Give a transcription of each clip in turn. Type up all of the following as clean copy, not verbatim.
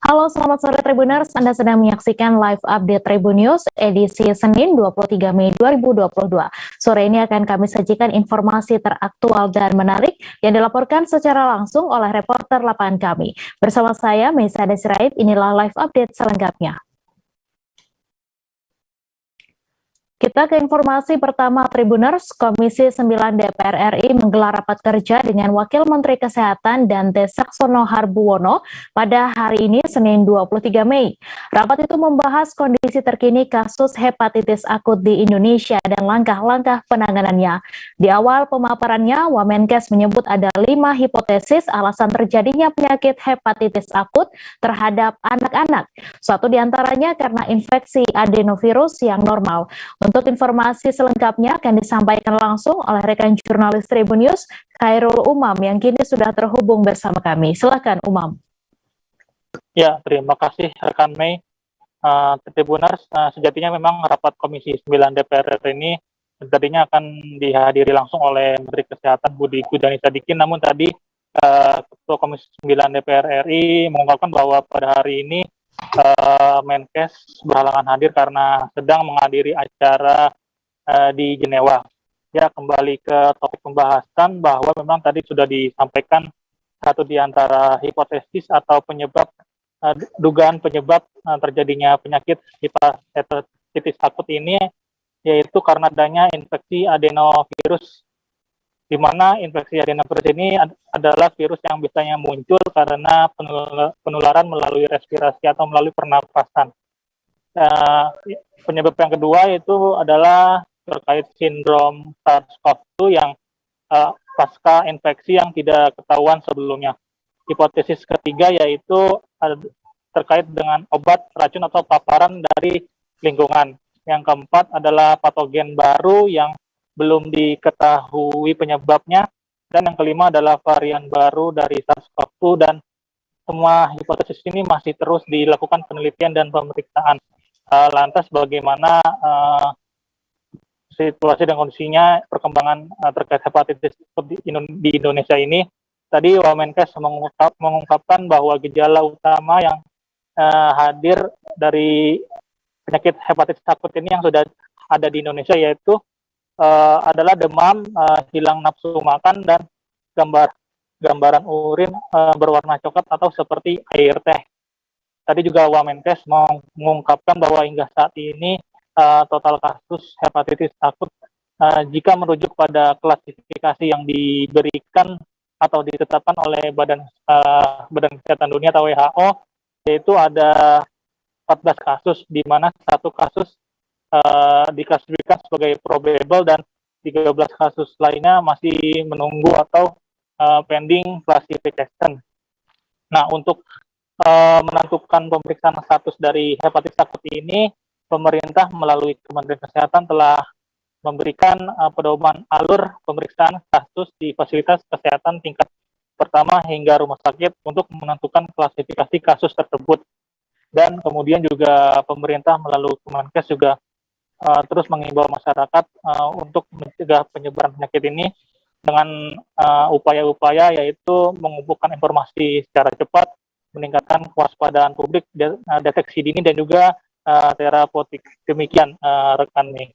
Halo, selamat sore Tribuners. Anda sedang menyaksikan live update Tribun News edisi Senin 23 Mei 2022. Sore ini akan kami sajikan informasi teraktual dan menarik yang dilaporkan secara langsung oleh reporter lapangan kami. Bersama saya, Meisa Desiraid, inilah live update selengkapnya. Kita ke informasi pertama Tribuners. Komisi 9 DPR RI menggelar rapat kerja dengan Wakil Menteri Kesehatan Dante Saxono Harbuwono pada hari ini Senin 23 Mei. Rapat itu membahas kondisi terkini kasus hepatitis akut di Indonesia dan langkah-langkah penanganannya. Di awal pemaparannya, Wamenkes menyebut ada 5 hipotesis alasan terjadinya penyakit hepatitis akut terhadap anak-anak. Satu diantaranya karena infeksi adenovirus yang normal. Untuk informasi selengkapnya akan disampaikan langsung oleh rekan jurnalis Tribun News, Khairul Umam, yang kini sudah terhubung bersama kami. Silakan, Umam. Ya, terima kasih rekan Mei. Tribuners, sejatinya memang rapat Komisi 9 DPR ini tadinya akan dihadiri langsung oleh Menteri Kesehatan Budi Gunadi Sadikin, namun tadi Ketua Komisi 9 DPR RI mengungkapkan bahwa pada hari ini Menkes berhalangan hadir karena sedang menghadiri acara di Jenewa. Ya, kembali ke topik pembahasan bahwa memang tadi sudah disampaikan satu di antara hipotesis atau penyebab dugaan penyebab terjadinya penyakit hepatitis akut ini yaitu karena adanya infeksi adenovirus, di mana infeksi adenovirus ini adalah virus yang biasanya muncul karena penularan melalui respirasi atau melalui pernapasan. Penyebab yang kedua itu adalah terkait sindrom SARS-CoV-2 yang pasca infeksi yang tidak ketahuan sebelumnya. Hipotesis ketiga yaitu terkait dengan obat, racun atau paparan dari lingkungan. Yang keempat adalah patogen baru yang belum diketahui penyebabnya, dan yang kelima adalah varian baru dari SARS-CoV-2, dan semua hipotesis ini masih terus dilakukan penelitian dan pemeriksaan. Lantas bagaimana situasi dan kondisinya perkembangan terkait hepatitis di Indonesia ini? Tadi Wamenkes mengungkapkan bahwa gejala utama yang hadir dari penyakit hepatitis akut ini yang sudah ada di Indonesia yaitu adalah demam, hilang nafsu makan, dan gambaran urin berwarna coklat atau seperti air teh. Tadi juga Wamenkes mengungkapkan bahwa hingga saat ini total kasus hepatitis akut jika merujuk pada klasifikasi yang diberikan atau ditetapkan oleh Badan Kesehatan Dunia atau WHO, yaitu ada 14 kasus, di mana satu kasus diklasifikasikan sebagai probable dan 13 kasus lainnya masih menunggu atau pending classification. Nah, untuk menentukan pemeriksaan status dari hepatitis akut ini, pemerintah melalui Kementerian Kesehatan telah memberikan pedoman alur pemeriksaan kasus di fasilitas kesehatan tingkat pertama hingga rumah sakit untuk menentukan klasifikasi kasus tersebut. Dan kemudian juga pemerintah melalui Kemenkes juga terus mengimbau masyarakat untuk mencegah penyebaran penyakit ini dengan upaya-upaya yaitu mengumpulkan informasi secara cepat, meningkatkan kewaspadaan publik, deteksi dini, dan juga terapeutik. Demikian rekan nih.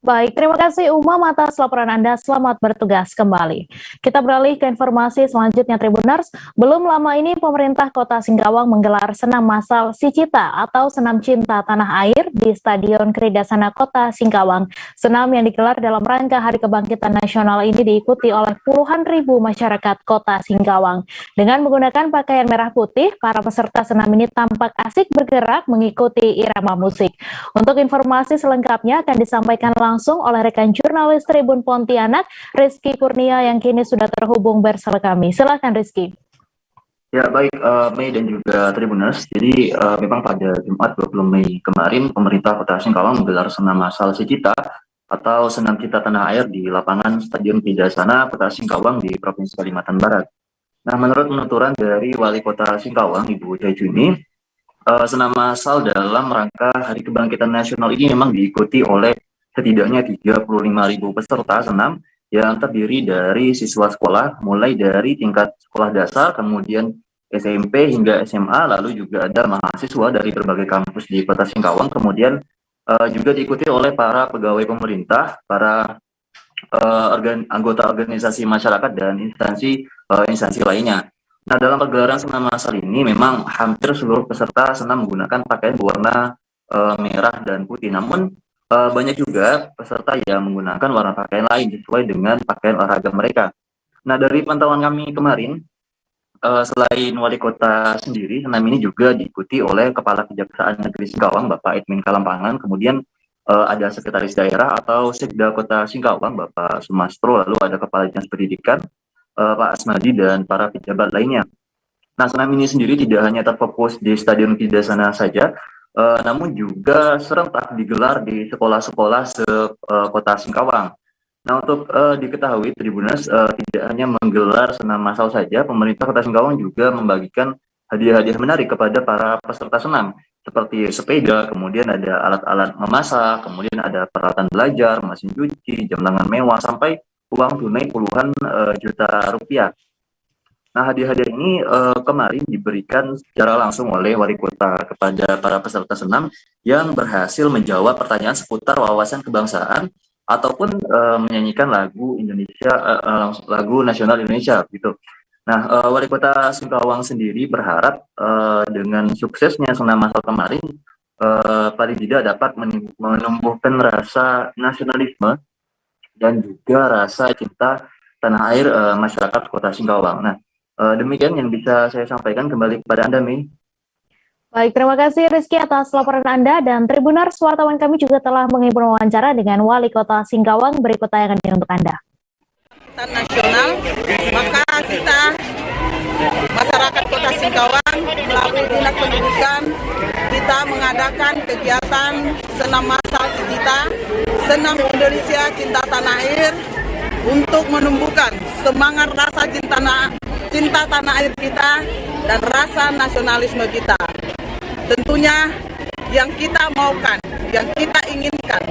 Baik, terima kasih Umam atas laporan Anda. Selamat bertugas kembali. Kita beralih ke informasi selanjutnya Tribuners. Belum lama ini pemerintah Kota Singkawang menggelar senam massal Sicita atau Senam Cinta Tanah Air di Stadion Kridasana Kota Singkawang. Senam yang digelar dalam rangka Hari Kebangkitan Nasional ini diikuti oleh puluhan ribu masyarakat Kota Singkawang. Dengan menggunakan pakaian merah putih, para peserta senam ini tampak asik bergerak mengikuti irama musik. Untuk informasi selengkapnya akan disampaikan langsung oleh rekan jurnalis Tribun Pontianak, Rizky Kurnia, yang kini sudah terhubung bersama kami. Silakan Rizky. Ya, baik Mei dan juga Tribuners. Jadi memang pada Jumat 20 Mei kemarin pemerintah Kota Singkawang menggelar senam massal Sicita atau Senam Cinta Tanah Air di lapangan Stadion Kridasana Kota Singkawang di Provinsi Kalimantan Barat. Nah, menurut penuturan dari Wali Kota Singkawang, Ibu Jajuni, senam massal dalam rangka Hari Kebangkitan Nasional ini memang diikuti oleh setidaknya 35.000 peserta senam yang terdiri dari siswa sekolah mulai dari tingkat sekolah dasar, kemudian SMP hingga SMA, lalu juga ada mahasiswa dari berbagai kampus di Kota Singkawang, kemudian juga diikuti oleh para pegawai pemerintah, para anggota organisasi masyarakat dan instansi lainnya. Nah, dalam pergelaran senam masal ini memang hampir seluruh peserta senam menggunakan pakaian berwarna merah dan putih. Namun banyak juga peserta yang menggunakan warna pakaian lain sesuai dengan pakaian olahraga mereka. Nah, dari pantauan kami kemarin, selain wali kota sendiri, senam ini juga diikuti oleh Kepala Kejaksaan Negeri Singkawang, Bapak Edwin Kalampangan, kemudian ada Sekretaris Daerah atau Sekda Kota Singkawang, Bapak Sumastro, lalu ada Kepala Dinas Pendidikan, Pak Asmadi, dan para pejabat lainnya. Nah, senam ini sendiri tidak hanya terfokus di Stadion Kidasana saja, namun juga serentak digelar di sekolah-sekolah Kota Singkawang. Nah, untuk diketahui Tribuners, tidak hanya menggelar senam massal saja, pemerintah Kota Singkawang juga membagikan hadiah-hadiah menarik kepada para peserta senam, seperti sepeda, kemudian ada alat-alat memasak, kemudian ada peralatan belajar, mesin cuci, jam tangan mewah, sampai uang tunai puluhan juta rupiah. Nah, hadiah-hadiah ini kemarin diberikan secara langsung oleh wali kota kepada para peserta senam yang berhasil menjawab pertanyaan seputar wawasan kebangsaan ataupun menyanyikan lagu Indonesia, lagu nasional Indonesia gitu. Nah, wali kota Singkawang sendiri berharap dengan suksesnya senam massal kemarin, paling tidak dapat menumbuhkan rasa nasionalisme dan juga rasa cinta tanah air masyarakat Kota Singkawang. Nah, demikian yang bisa saya sampaikan, kembali kepada Anda, Mei. Baik, terima kasih Rizky atas laporan Anda, dan Tribuners, wartawan kami juga telah mengimpun wawancara dengan Wali Kota Singkawang. Berikut tayangan ini untuk Anda. Nasional, maka kita masyarakat Kota Singkawang melalui Dinas Pendidikan kita mengadakan kegiatan senam massal kita, Senam Indonesia Cinta Tanah Air, untuk menumbuhkan semangat rasa cinta tanah air kita dan rasa nasionalisme kita. Tentunya yang kita maukan, yang kita inginkan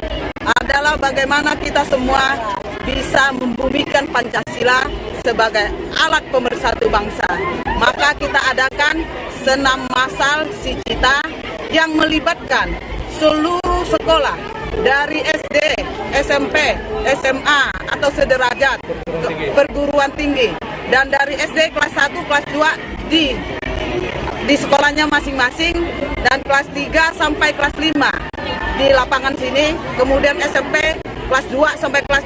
adalah bagaimana kita semua bisa membumikan Pancasila sebagai alat pemersatu bangsa. Maka kita adakan senam massal si Cita yang melibatkan seluruh sekolah dari SD, SMP, SMA atau sederajat perguruan tinggi, dan dari SD kelas 1, kelas 2 di sekolahnya masing-masing, dan kelas 3 sampai kelas 5 di lapangan sini. Kemudian SMP kelas 2 sampai kelas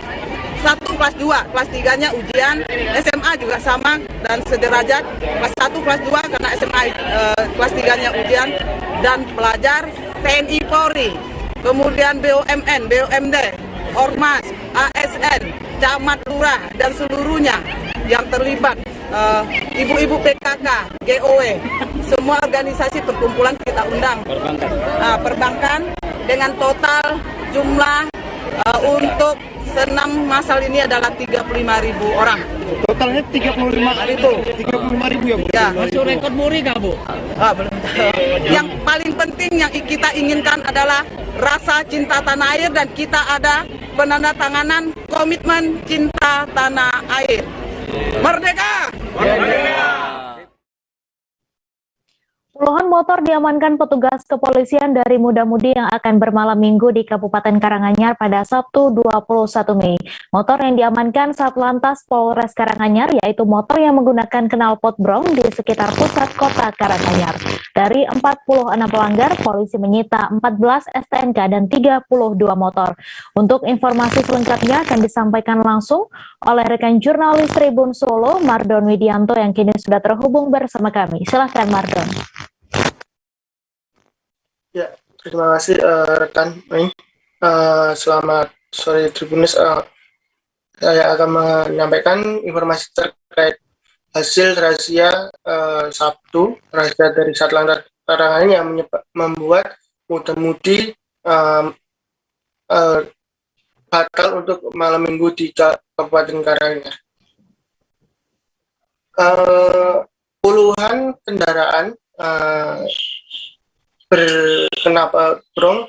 1, kelas 2, kelas 3-nya ujian. SMA juga sama dan sederajat, kelas 1, kelas 2 karena SMA kelas 3-nya ujian, dan pelajar TNI Polri, kemudian BUMN, BUMD, Ormas, ASN, camat, lurah, dan seluruhnya yang terlibat, ibu-ibu PKK, GOW, semua organisasi perkumpulan kita undang. Perbankan dengan total jumlah untuk senam massal ini adalah 35.000 orang. Totalnya 35.000 ya, Bu? Ya. Masuk rekor muri nggak, Bu? Belum tahu. Yang paling penting yang kita inginkan adalah rasa cinta tanah air, dan kita ada penandatanganan komitmen cinta tanah air. Merdeka! Merdeka! Puluhan motor diamankan petugas kepolisian dari muda-mudi yang akan bermalam minggu di Kabupaten Karanganyar pada Sabtu 21 Mei. Motor yang diamankan Satlantas Polres Karanganyar yaitu motor yang menggunakan knalpot brong di sekitar pusat kota Karanganyar. Dari 46 pelanggar, polisi menyita 14 STNK dan 32 motor. Untuk informasi selengkapnya akan disampaikan langsung oleh rekan jurnalis Tribun Solo, Mardon Widianto, yang kini sudah terhubung bersama kami. Silahkan, Mardon. Ya, terima kasih rekan Mei. Selamat sore Tribuners. Saya akan menyampaikan informasi terkait hasil razia Sabtu, razia dari Satlantas Karanganyar yang membuat muda-mudi batal untuk malam minggu di Kabupaten Karanganyar. Puluhan kendaraan berknalpot brong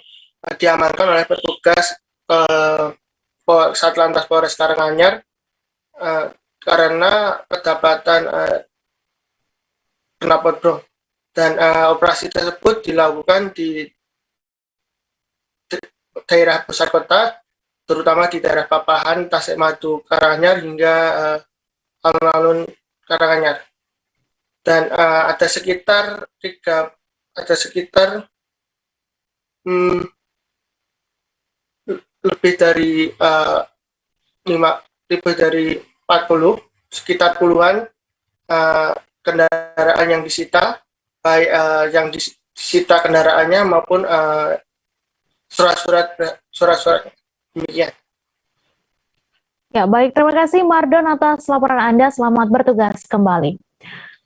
diamankan oleh petugas Satlantas Polres Karanganyar karena kedapatan knalpot bro. Dan operasi tersebut dilakukan di daerah besar kota, terutama di daerah Papahan, Tasikmalaya, Karanganyar hingga alun-alun Karanganyar. Dan ada sekitar lebih dari 40, sekitar puluhan kendaraan yang disita, baik yang disita kendaraannya maupun surat-surat demikian. Ya, baik. Terima kasih Mardon atas laporan Anda. Selamat bertugas kembali.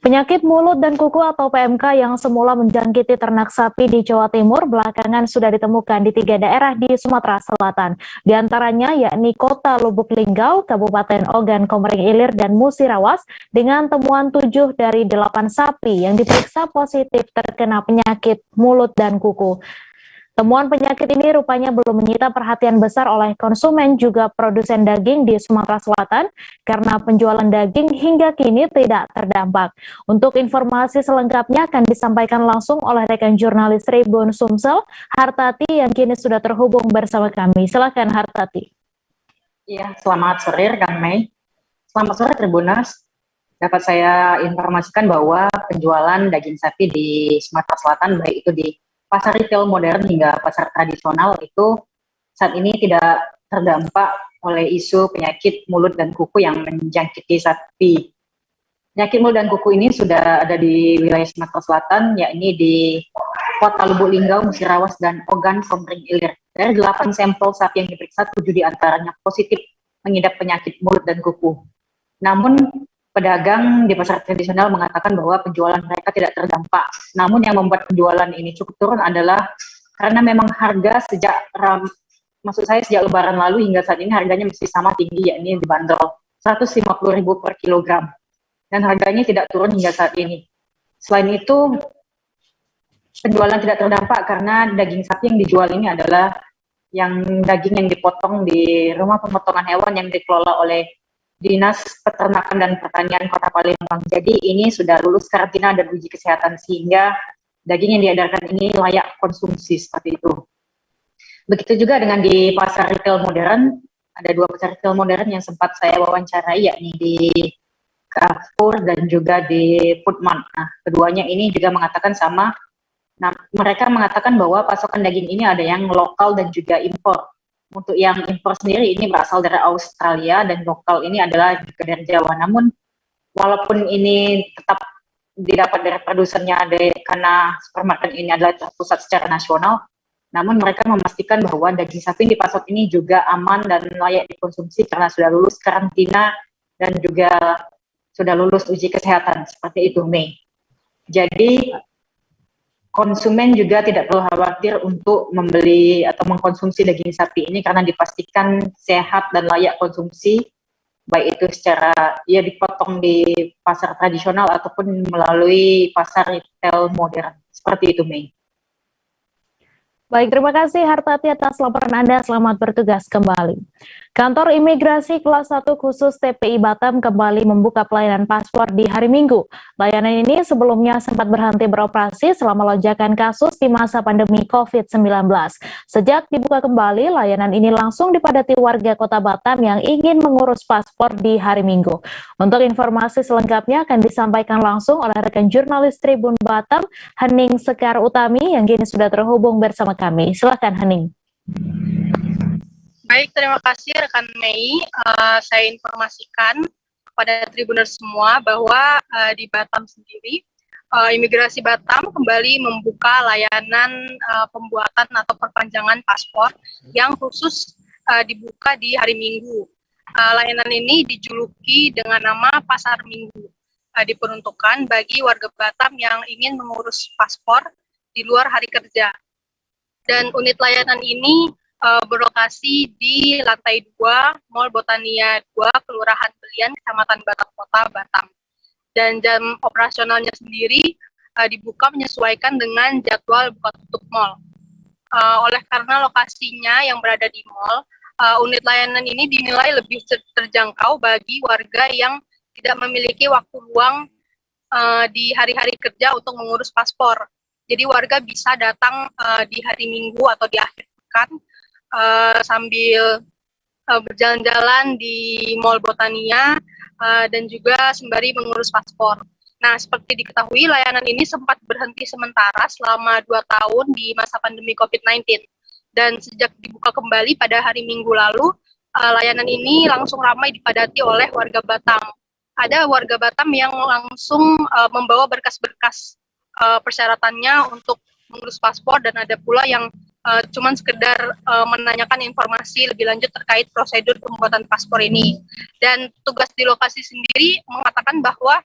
Penyakit mulut dan kuku atau PMK yang semula menjangkiti ternak sapi di Jawa Timur belakangan sudah ditemukan di 3 daerah di Sumatera Selatan. Di antaranya yakni Kota Lubuk Linggau, Kabupaten Ogan Komering Ilir, dan Musirawas dengan temuan 7 dari 8 sapi yang diperiksa positif terkena penyakit mulut dan kuku. Temuan penyakit ini rupanya belum menyita perhatian besar oleh konsumen juga produsen daging di Sumatera Selatan karena penjualan daging hingga kini tidak terdampak. Untuk informasi selengkapnya akan disampaikan langsung oleh rekan jurnalis Tribun Sumsel, Hartati, yang kini sudah terhubung bersama kami. Silakan Hartati. Iya, selamat sore rekan Mei. Selamat sore Tribuners. Dapat saya informasikan bahwa penjualan daging sapi di Sumatera Selatan, baik itu di pasar retail modern hingga pasar tradisional, itu saat ini tidak terdampak oleh isu penyakit mulut dan kuku yang menjangkiti sapi. Penyakit mulut dan kuku ini sudah ada di wilayah Sumatera Selatan, yakni di Kota Lubuk Linggau, Musirawas, dan Ogan Komering Ilir. Dari 8 sampel sapi yang diperiksa, 7 diantaranya positif mengidap penyakit mulut dan kuku. Namun pedagang di pasar tradisional mengatakan bahwa penjualan mereka tidak terdampak. Namun yang membuat penjualan ini cukup turun adalah karena memang harga sejak Lebaran lalu hingga saat ini harganya masih sama tinggi, yakni dibanderol 150.000 per kilogram. Dan harganya tidak turun hingga saat ini. Selain itu, penjualan tidak terdampak karena daging sapi yang dijual ini adalah daging yang dipotong di rumah pemotongan hewan yang dikelola oleh Dinas Peternakan dan Pertanian Kota Palembang. Jadi ini sudah lulus karantina dan uji kesehatan sehingga daging yang diedarkan ini layak konsumsi seperti itu. Begitu juga dengan di pasar retail modern, ada 2 pasar retail modern yang sempat saya wawancarai, yakni di Carrefour dan juga di Foodmart. Nah, keduanya ini juga mengatakan sama. Nah, mereka mengatakan bahwa pasokan daging ini ada yang lokal dan juga impor. Untuk yang impor sendiri ini berasal dari Australia dan lokal ini adalah juga dari Jawa. Namun walaupun ini tetap didapat dari produsennya karena supermarket ini adalah terpusat secara nasional, namun mereka memastikan bahwa daging sapi yang dipasok ini juga aman dan layak dikonsumsi karena sudah lulus karantina dan juga sudah lulus uji kesehatan. Seperti itu, Mei. Jadi konsumen juga tidak perlu khawatir untuk membeli atau mengkonsumsi daging sapi ini karena dipastikan sehat dan layak konsumsi, baik itu secara dipotong di pasar tradisional ataupun melalui pasar retail modern. Seperti itu, Mei. Baik, terima kasih Hartati atas laporan Anda. Selamat bertugas kembali. Kantor Imigrasi Kelas 1 khusus TPI Batam kembali membuka pelayanan paspor di hari Minggu. Layanan ini sebelumnya sempat berhenti beroperasi selama lonjakan kasus di masa pandemi COVID-19. Sejak dibuka kembali, layanan ini langsung dipadati warga Kota Batam yang ingin mengurus paspor di hari Minggu. Untuk informasi selengkapnya akan disampaikan langsung oleh rekan jurnalis Tribun Batam, Hening Sekar Utami, yang kini sudah terhubung bersama kami. Silakan, Hening. Baik, terima kasih rekan Mei. Saya informasikan kepada Tribuners semua bahwa di Batam sendiri, Imigrasi Batam kembali membuka layanan pembuatan atau perpanjangan paspor yang khusus dibuka di hari Minggu. Layanan ini dijuluki dengan nama Pasar Minggu. Diperuntukkan bagi warga Batam yang ingin mengurus paspor di luar hari kerja. Dan unit layanan ini berlokasi di lantai 2 Mall Botania 2, Kelurahan Belian, Kecamatan Batam Kota, Batam. Dan jam operasionalnya sendiri dibuka menyesuaikan dengan jadwal buka tutup mall. Oleh karena lokasinya yang berada di mall, unit layanan ini dinilai lebih terjangkau bagi warga yang tidak memiliki waktu luang di hari-hari kerja untuk mengurus paspor. Jadi warga bisa datang di hari Minggu atau di akhir pekan sambil berjalan-jalan di Mall Botania dan juga sembari mengurus paspor. Nah, seperti diketahui, layanan ini sempat berhenti sementara selama 2 tahun di masa pandemi COVID-19. Dan sejak dibuka kembali pada hari Minggu lalu, layanan ini langsung ramai dipadati oleh warga Batam. Ada warga Batam yang langsung membawa berkas-berkas persyaratannya untuk mengurus paspor, dan ada pula yang cuman sekedar menanyakan informasi lebih lanjut terkait prosedur pembuatan paspor ini. Dan tugas di lokasi sendiri mengatakan bahwa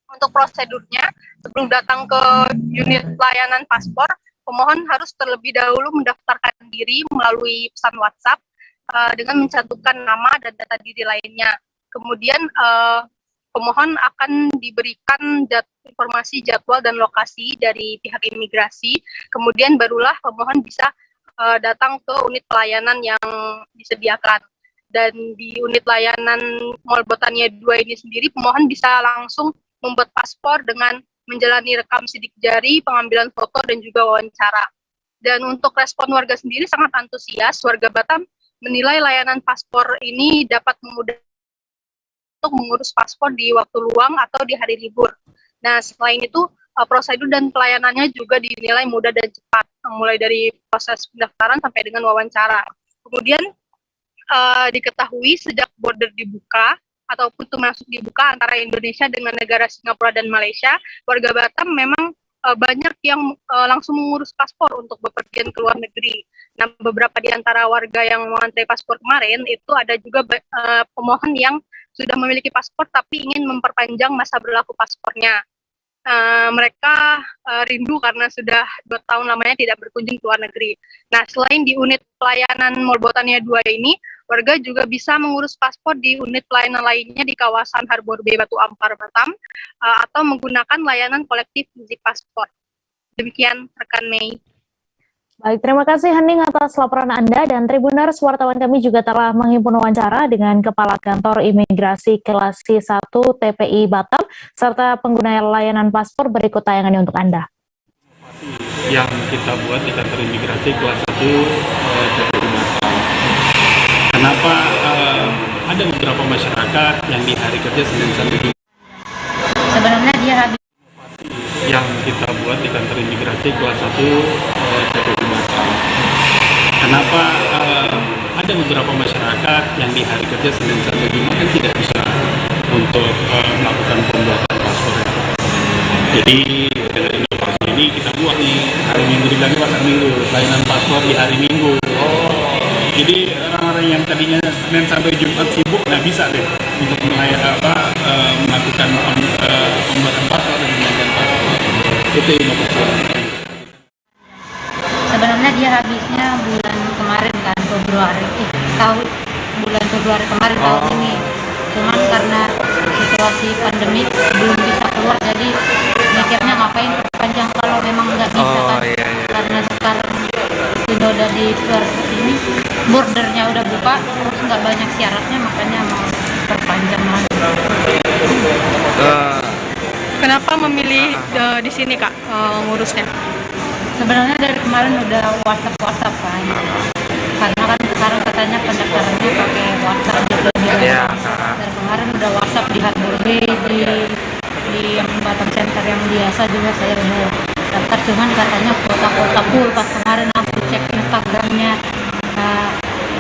untuk prosedurnya, sebelum datang ke unit layanan paspor, pemohon harus terlebih dahulu mendaftarkan diri melalui pesan WhatsApp dengan mencantumkan nama dan data diri lainnya. Kemudian pemohon akan diberikan informasi jadwal dan lokasi dari pihak imigrasi. Kemudian barulah pemohon bisa datang ke unit pelayanan yang disediakan. Dan di unit layanan Mall Botania 2 ini sendiri, pemohon bisa langsung membuat paspor dengan menjalani rekam sidik jari, pengambilan foto, dan juga wawancara. Dan untuk respon warga sendiri sangat antusias. Warga Batam menilai layanan paspor ini dapat memudahkan untuk mengurus paspor di waktu luang atau di hari libur. Nah, selain itu, prosedur dan pelayanannya juga dinilai mudah dan cepat, mulai dari proses pendaftaran sampai dengan wawancara. Kemudian diketahui sejak border dibuka, ataupun itu masuk dibuka antara Indonesia dengan negara Singapura dan Malaysia, warga Batam memang banyak yang langsung mengurus paspor untuk bepergian ke luar negeri. Nah, beberapa di antara warga yang mengantre paspor kemarin, itu ada juga pemohon yang sudah memiliki paspor tapi ingin memperpanjang masa berlaku paspornya. Mereka rindu karena sudah 2 tahun lamanya tidak berkunjung ke luar negeri. Nah, selain di unit pelayanan Mall Botania 2 ini, warga juga bisa mengurus paspor di unit pelayanan lainnya di kawasan Harbor Bay Batu Ampar Batam atau menggunakan layanan kolektif Zip Paspor. Demikian rekan Mei. Baik, terima kasih Hening atas laporan Anda, dan Tribuners, wartawan kami juga telah menghimpun wawancara dengan Kepala Kantor Imigrasi Kelas C1 TPI Batam serta pengguna layanan paspor. Berikut tayangannya untuk Anda. Yang kita buat di Kantor Imigrasi Kelas 1 TPI Batam. Kenapa ada beberapa masyarakat yang di hari kerja Senin sampai Jumat? Sebenarnya dia habis. Yang kita buat di Kantor Imigrasi Kelas 1 TPI Batam. Kenapa ada beberapa masyarakat yang di hari kerja Senin sampai Jumat kan tidak bisa untuk melakukan pembuatan paspor. Jadi dengan inovasi ini kita buat nih hari Minggu, dibilangnya pasar Minggu, layanan paspor di hari Minggu. Jadi orang-orang yang tadinya Senin sampai Jumat sibuk nggak bisa deh untuk melakukan pembuatan paspor dan penyajian paspor. Itu inovasi. Sebenarnya dia habisnya bulan kemarin kan, bulan Februari kemarin tahun ini. Cuman karena situasi pandemi belum bisa keluar, jadi mikirnya ngapain perpanjang kalau memang nggak bisa kan. Karena sekarang sudah udah di sini, bordernya udah buka, terus nggak banyak syaratnya, makanya mau perpanjang lagi. Kenapa memilih di sini, Kak, ngurusnya? Sebenarnya dari kemarin udah WhatsApp kan, karena kan sekarang katanya pendaftarannya pakai WhatsApp gitu. Dari kemarin udah WhatsApp di Harbor Bay, di yang Batam Center yang biasa juga saya udah daftar, cuman katanya kota-kota full. Pas kemarin aku cek Instagramnya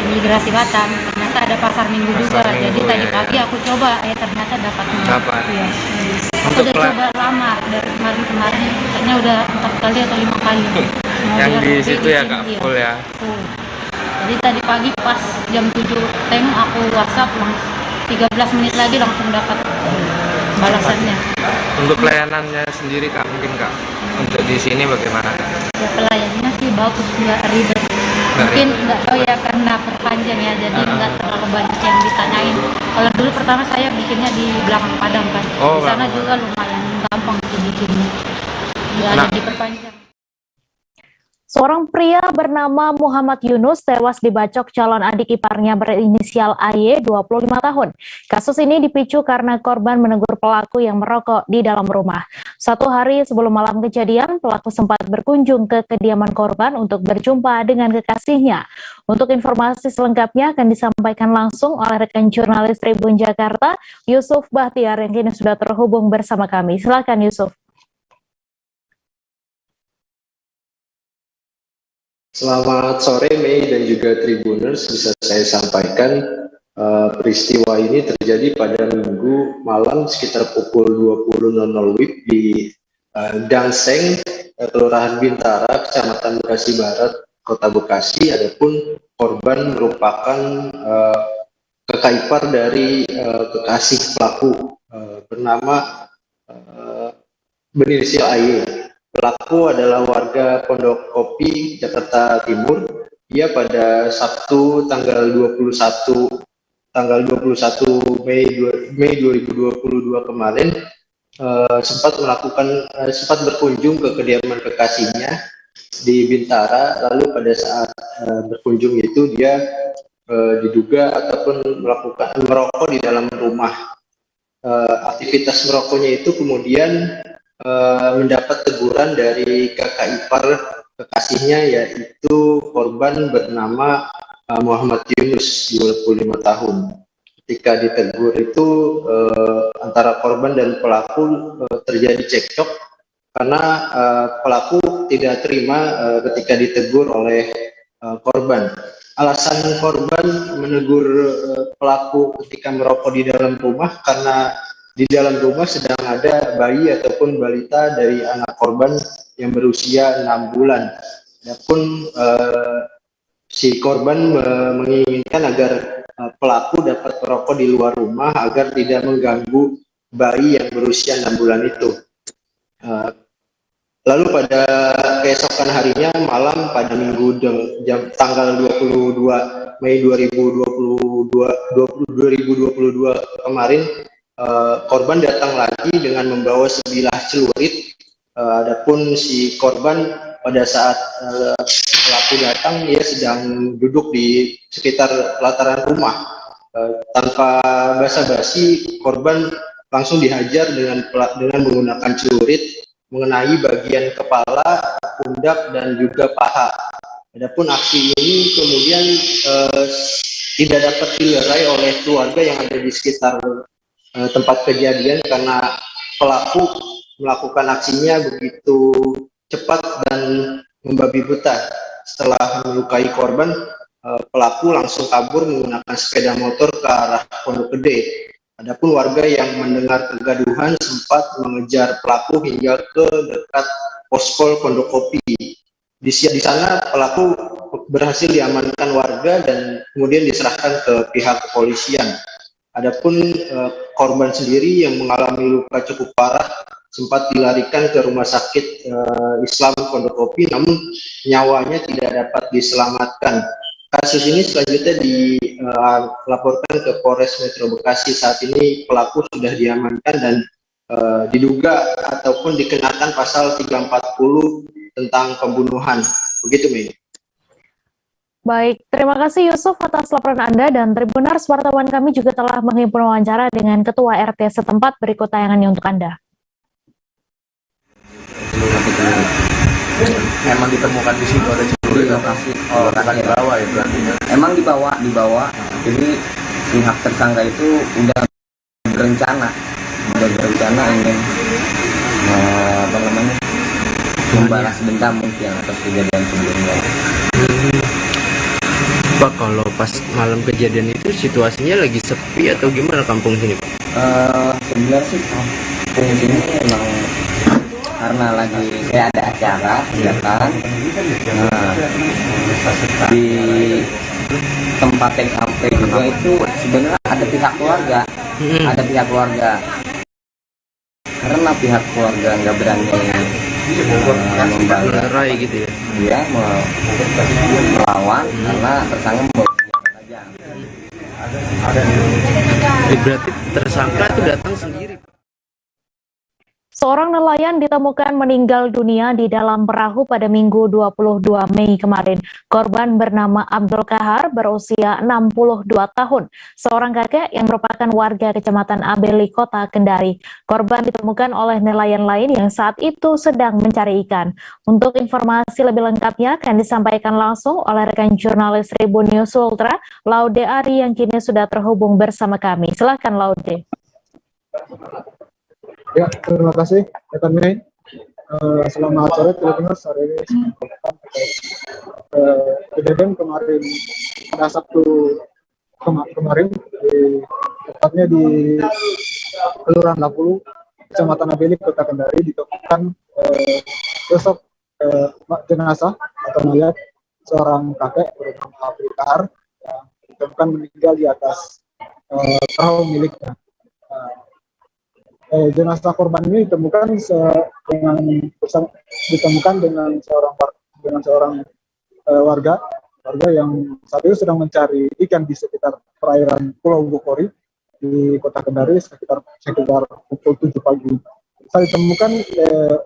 Imigrasi Batam, ternyata ada pasar Minggu juga. Jadi tadi pagi aku coba, ternyata dapat. Ya. Aku udah coba lama dari kemarin, kayaknya udah 4 kali atau 5 kali. Yang di situ ya Kak, full ya. Jadi tadi pagi pas jam 7 teng aku WhatsApp, 13 menit lagi langsung dapat balasannya. Untuk pelayanannya sendiri Kak, mungkin Kak, untuk di sini bagaimana? Ya, pelayanannya sih bagus, nggak ribet. Mungkin nggak tahu ya karena perpanjang ya, jadi nggak terlalu banyak yang ditanyain. Kalau dulu pertama saya bikinnya di belakang Padang kan, di sana juga lumayan gampang bikinnya, nggak ada diperpanjang. Seorang pria bernama Muhammad Yunus tewas dibacok calon adik iparnya berinisial AY 25 tahun. Kasus ini dipicu karena korban menegur pelaku yang merokok di dalam rumah. 1 hari sebelum malam kejadian, pelaku sempat berkunjung ke kediaman korban untuk berjumpa dengan kekasihnya. Untuk informasi selengkapnya akan disampaikan langsung oleh rekan jurnalis Tribun Jakarta, Yusuf Bahtiar, yang kini sudah terhubung bersama kami. Silakan Yusuf. Selamat sore Mei dan juga Tribuners, bisa saya sampaikan peristiwa ini terjadi pada Minggu malam sekitar pukul 20.00 WIB di Gangseng, Kelurahan Bintara, Kecamatan Bekasi Barat, Kota Bekasi. Adapun korban merupakan kakak ipar dari kekasih pelaku bernama berinisial AY. Pelaku adalah warga Pondok Kopi, Jakarta Timur. Ia pada Sabtu tanggal 21 Mei 2022 kemarin sempat berkunjung ke kediaman kekasihnya di Bintara. Lalu pada saat berkunjung itu dia diduga ataupun merokok di dalam rumah. Aktivitas merokoknya itu kemudian mendapat teguran dari kakak ipar kekasihnya, yaitu korban bernama Muhammad Yunus, 25 tahun. Ketika ditegur itu antara korban dan pelaku terjadi cekcok karena pelaku tidak terima ketika ditegur oleh korban. Alasan korban menegur pelaku ketika merokok di dalam rumah karena di dalam rumah sedang ada bayi ataupun balita dari anak korban yang berusia 6 bulan. Adapun si korban menginginkan agar pelaku dapat merokok di luar rumah agar tidak mengganggu bayi yang berusia 6 bulan itu. Lalu pada keesokan harinya malam pada Minggu tanggal 22 Mei 2022 kemarin, korban datang lagi dengan membawa sebilah celurit. Adapun si korban pada saat pelaku datang, ia sedang duduk di sekitar pelataran rumah. Tanpa basa-basi, korban langsung dihajar dengan menggunakan celurit mengenai bagian kepala, pundak, dan juga paha. Adapun aksi ini kemudian tidak dapat dilerai oleh keluarga yang ada di sekitar tempat kejadian karena pelaku melakukan aksinya begitu cepat dan membabi buta. Setelah melukai korban, pelaku langsung kabur menggunakan sepeda motor ke arah Pondok Gede. Adapun warga yang mendengar kegaduhan sempat mengejar pelaku hingga ke dekat pospol Pondok Kopi. Di sana pelaku berhasil diamankan warga dan kemudian diserahkan ke pihak kepolisian. Adapun korban sendiri yang mengalami luka cukup parah sempat dilarikan ke rumah sakit Islam Pondok Kopi, namun nyawanya tidak dapat diselamatkan. Kasus ini selanjutnya dilaporkan ke Polres Metro Bekasi. Saat ini pelaku sudah diamankan dan diduga ataupun dikenakan pasal 340 tentang pembunuhan. Begitu, Mei. Baik, terima kasih Yusuf atas laporan Anda, dan Tribuners, wartawan kami juga telah menghimpun wawancara dengan Ketua RT setempat. Berikut tayangannya untuk Anda. Memang ditemukan di situ ada celurit lokasi karena dibawa ya berarti. Emang dibawa. Jadi pihak tersangka itu udah berencana ingin membalas dendam mungkin atas kejadian sebelumnya. Pak, kalau pas malam kejadian itu situasinya lagi sepi atau gimana kampung sini, Pak? Sebenarnya sih kampung sini emang karena lagi kayak ada acara ya kan. Nah, di tempat TKP juga itu sebenarnya ada pihak keluarga. Karena pihak keluarga nggak berani membalas gitu ya. Dia melawan karena tersangka membawa senjata tajam. Berarti tersangka itu datang sendiri. Seorang nelayan ditemukan meninggal dunia di dalam perahu pada Minggu 22 Mei kemarin. Korban bernama Abdul Kahar berusia 62 tahun, seorang kakek yang merupakan warga Kecamatan Abeli, Kota Kendari. Korban ditemukan oleh nelayan lain yang saat itu sedang mencari ikan. Untuk informasi lebih lengkapnya akan disampaikan langsung oleh rekan jurnalis Tribun News Ultra, Laude Ari yang kini sudah terhubung bersama kami. Silakan Laude. Ya, terima kasih, rekan Mei. Selamat sore, Tribuners. Hari ini kejadian kemarin pada Sabtu kemarin, tepatnya di Kelurahan Lapulu, Kecamatan Abeli, Kota Kendari, ditemukan sosok jenazah atau mayat seorang kakek bernama Abdul Kahar yang ditemukan meninggal di atas perahu miliknya. Jenazah korban ini ditemukan dengan seorang warga yang saat itu sedang mencari ikan di sekitar perairan Pulau Bukori di Kota Kendari sekitar pukul 7 pagi. Saat ditemukan,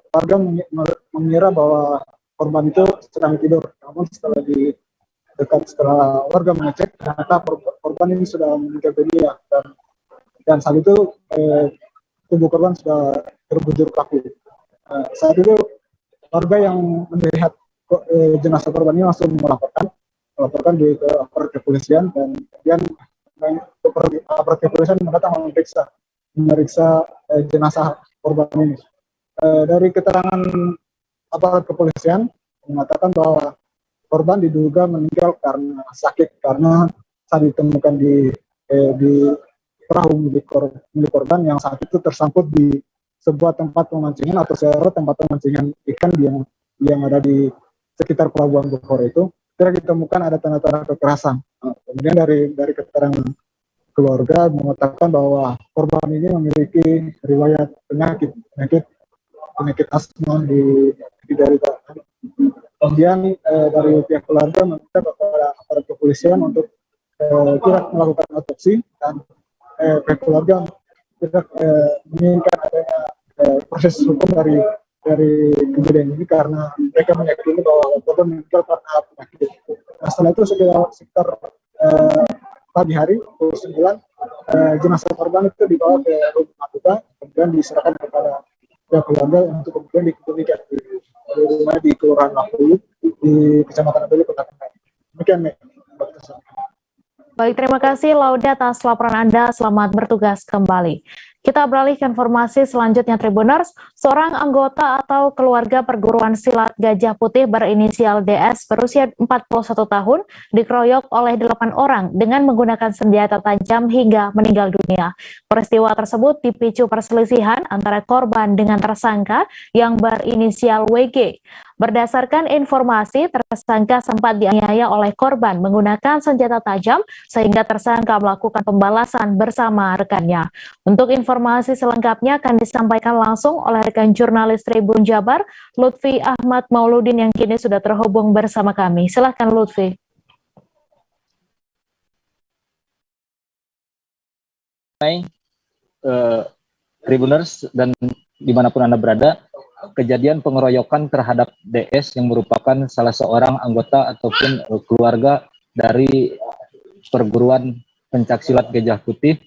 warga mengira bahwa korban itu sedang tidur. Namun setelah warga mengecek, ternyata korban ini sudah meninggal dunia dan saat itu tubuh korban sudah terbujur kaku. Saat itu warga yang melihat jenazah korban ini langsung melaporkan di aparat kepolisian, dan kemudian aparat kepolisian datang memeriksa jenazah korban ini. Dari keterangan aparat kepolisian mengatakan bahwa korban diduga meninggal karena sakit, karena saat ditemukan di perahu milik korban yang saat itu tersangkut di sebuah tempat pemancingan atau tempat pemancingan ikan yang ada di sekitar pelabuhan Bogor itu, tidak ditemukan ada tanda-tanda kekerasan. Kemudian dari keterangan keluarga mengatakan bahwa korban ini memiliki riwayat penyakit asma dari kemudian dari pihak keluarga meminta kepada aparat kepolisian untuk tidak melakukan otopsi, dan pihak keluarga tidak menginginkan adanya proses hukum dari kejadian ini karena mereka meyakini bahwa korban meninggal karena penyakit. Nah, setelah itu sekitar pagi hari pukul 9, jenazah korban itu dibawa ke rumah duka, kemudian diserahkan kepada pihak keluarga untuk kemudian dikebumikan di rumah di Kelurahan Lapulu di Kecamatan Abeli, Kota Kendari. Demikian, Baik, terima kasih Laude atas laporan Anda. Selamat bertugas kembali. Kita beralih ke informasi selanjutnya, Tribuners. Seorang anggota atau keluarga perguruan silat Gajah Putih berinisial DS berusia 41 tahun dikeroyok oleh 8 orang dengan menggunakan senjata tajam hingga meninggal dunia. Peristiwa tersebut dipicu perselisihan antara korban dengan tersangka yang berinisial WG. Berdasarkan informasi, tersangka sempat dianiaya oleh korban menggunakan senjata tajam sehingga tersangka melakukan pembalasan bersama rekannya. Untuk informasi selengkapnya akan disampaikan langsung oleh rekan jurnalis Tribun Jabar, Lutfi Ahmad Mauludin yang kini sudah terhubung bersama kami. Silakan Lutfi. Tribuners dan dimanapun Anda berada, kejadian pengeroyokan terhadap DS yang merupakan salah seorang anggota ataupun keluarga dari perguruan pencaksilat Gajah Putih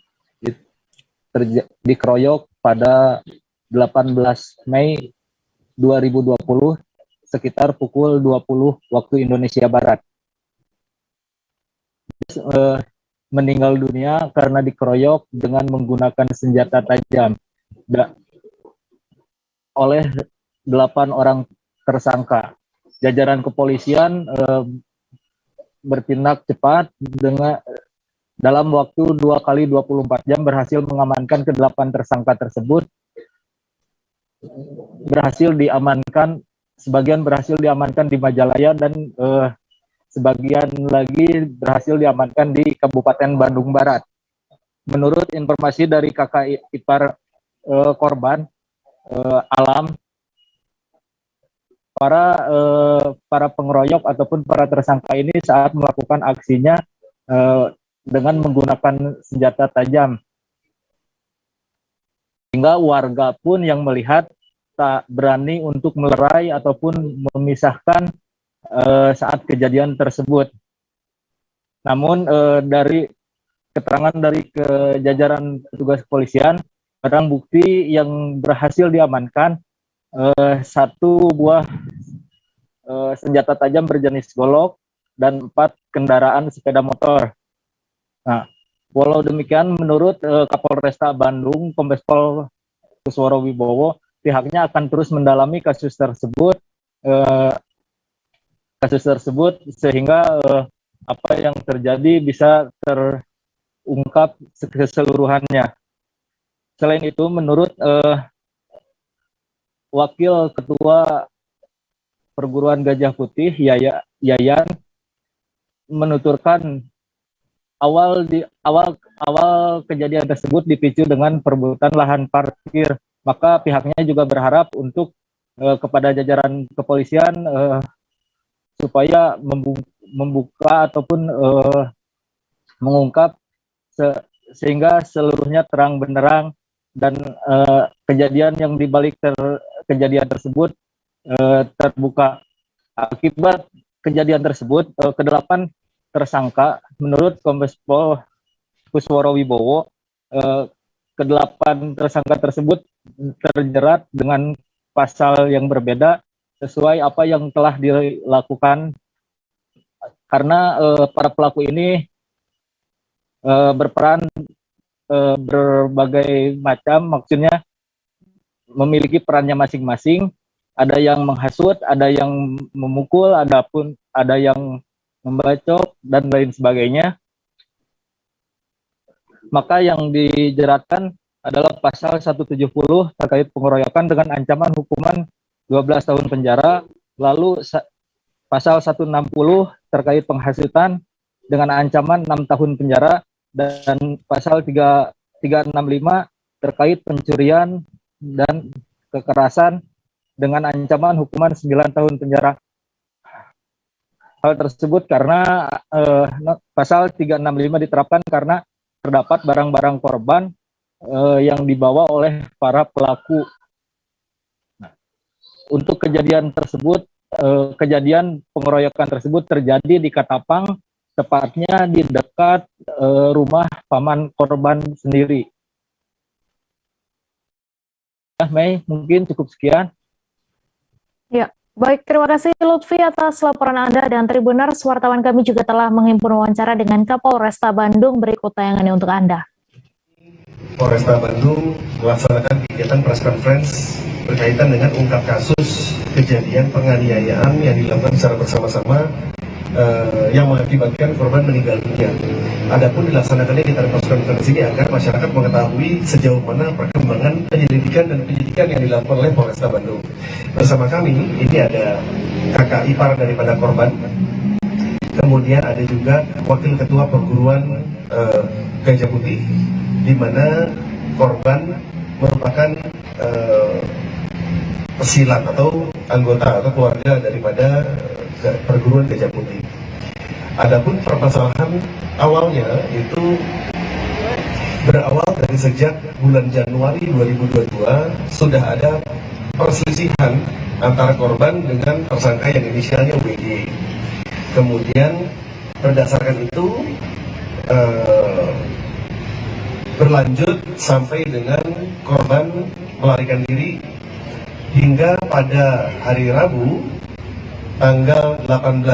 dikeroyok pada 18 Mei 2020 sekitar pukul 20 waktu Indonesia Barat. Meninggal dunia karena dikeroyok dengan menggunakan senjata tajam oleh 8 orang tersangka. Jajaran kepolisian bertindak cepat dengan dalam waktu 2 kali 24 jam berhasil mengamankan ke-8 tersangka tersebut. Sebagian berhasil diamankan di Majalaya dan sebagian lagi berhasil diamankan di Kabupaten Bandung Barat. Menurut informasi dari kakak ipar korban, Alam, para pengeroyok ataupun para tersangka ini saat melakukan aksinya dengan menggunakan senjata tajam, hingga warga pun yang melihat tak berani untuk melerai ataupun memisahkan saat kejadian tersebut. Namun dari keterangan dari jajaran petugas kepolisian, barang bukti yang berhasil diamankan satu buah senjata tajam berjenis golok dan 4 kendaraan sepeda motor. Nah, walau demikian, menurut Kapolresta Bandung, Kombes Pol Kusworo Wibowo, pihaknya akan terus mendalami kasus tersebut sehingga apa yang terjadi bisa terungkap keseluruhannya. Selain itu, menurut Wakil Ketua Perguruan Gajah Putih Yayan menuturkan awal kejadian tersebut dipicu dengan perebutan lahan parkir. Maka pihaknya juga berharap untuk kepada jajaran kepolisian supaya membuka ataupun mengungkap sehingga seluruhnya terang benderang dan kejadian yang dibalik kejadian tersebut terbuka. Akibat kejadian tersebut, ke-8 tersangka menurut Kombes Pol Kusworo Wibowo, ke-8 tersangka tersebut terjerat dengan pasal yang berbeda sesuai apa yang telah dilakukan, karena para pelaku ini berperan berbagai macam, maksudnya memiliki perannya masing-masing. Ada yang menghasut, ada yang memukul, ada yang membacok dan lain sebagainya. Maka yang dijeratkan adalah pasal 170 terkait pengeroyokan dengan ancaman hukuman 12 tahun penjara, lalu pasal 160 terkait penghasutan dengan ancaman 6 tahun penjara, dan pasal 365 terkait pencurian dan kekerasan dengan ancaman hukuman 9 tahun penjara. Hal tersebut karena pasal 365 diterapkan karena terdapat barang-barang korban yang dibawa oleh para pelaku. Nah, untuk kejadian tersebut, kejadian pengeroyokan tersebut terjadi di Katapang, tepatnya di dekat rumah paman korban sendiri. Mei, mungkin cukup sekian. Ya, baik, terima kasih Lutfi atas laporan Anda, dan Tribuners, wartawan kami juga telah menghimpun wawancara dengan Kapolresta Bandung. Berikut tayangannya untuk Anda. Polresta Bandung melaksanakan kegiatan press conference berkaitan dengan ungkap kasus kejadian penganiayaan yang dilakukan secara bersama-sama yang mengakibatkan korban meninggal dunia. Adapun dilaksanakannya kegiatan press conference ini agar masyarakat mengetahui sejauh mana perkembangan penyelidikan dan penyidikan yang dilakukan oleh Polresta Bandung. Bersama kami ini ada kakak ipar daripada korban, kemudian ada juga Wakil Ketua Perguruan Gajah Putih, di mana korban merupakan pesilat atau anggota atau keluarga daripada Perguruan Gajah Putih. Adapun permasalahan awalnya itu berawal dari sejak bulan Januari 2022 sudah ada perselisihan antara korban dengan tersangka yang inisialnya WG. Kemudian berdasarkan itu berlanjut sampai dengan korban melarikan diri hingga pada hari Rabu tanggal 18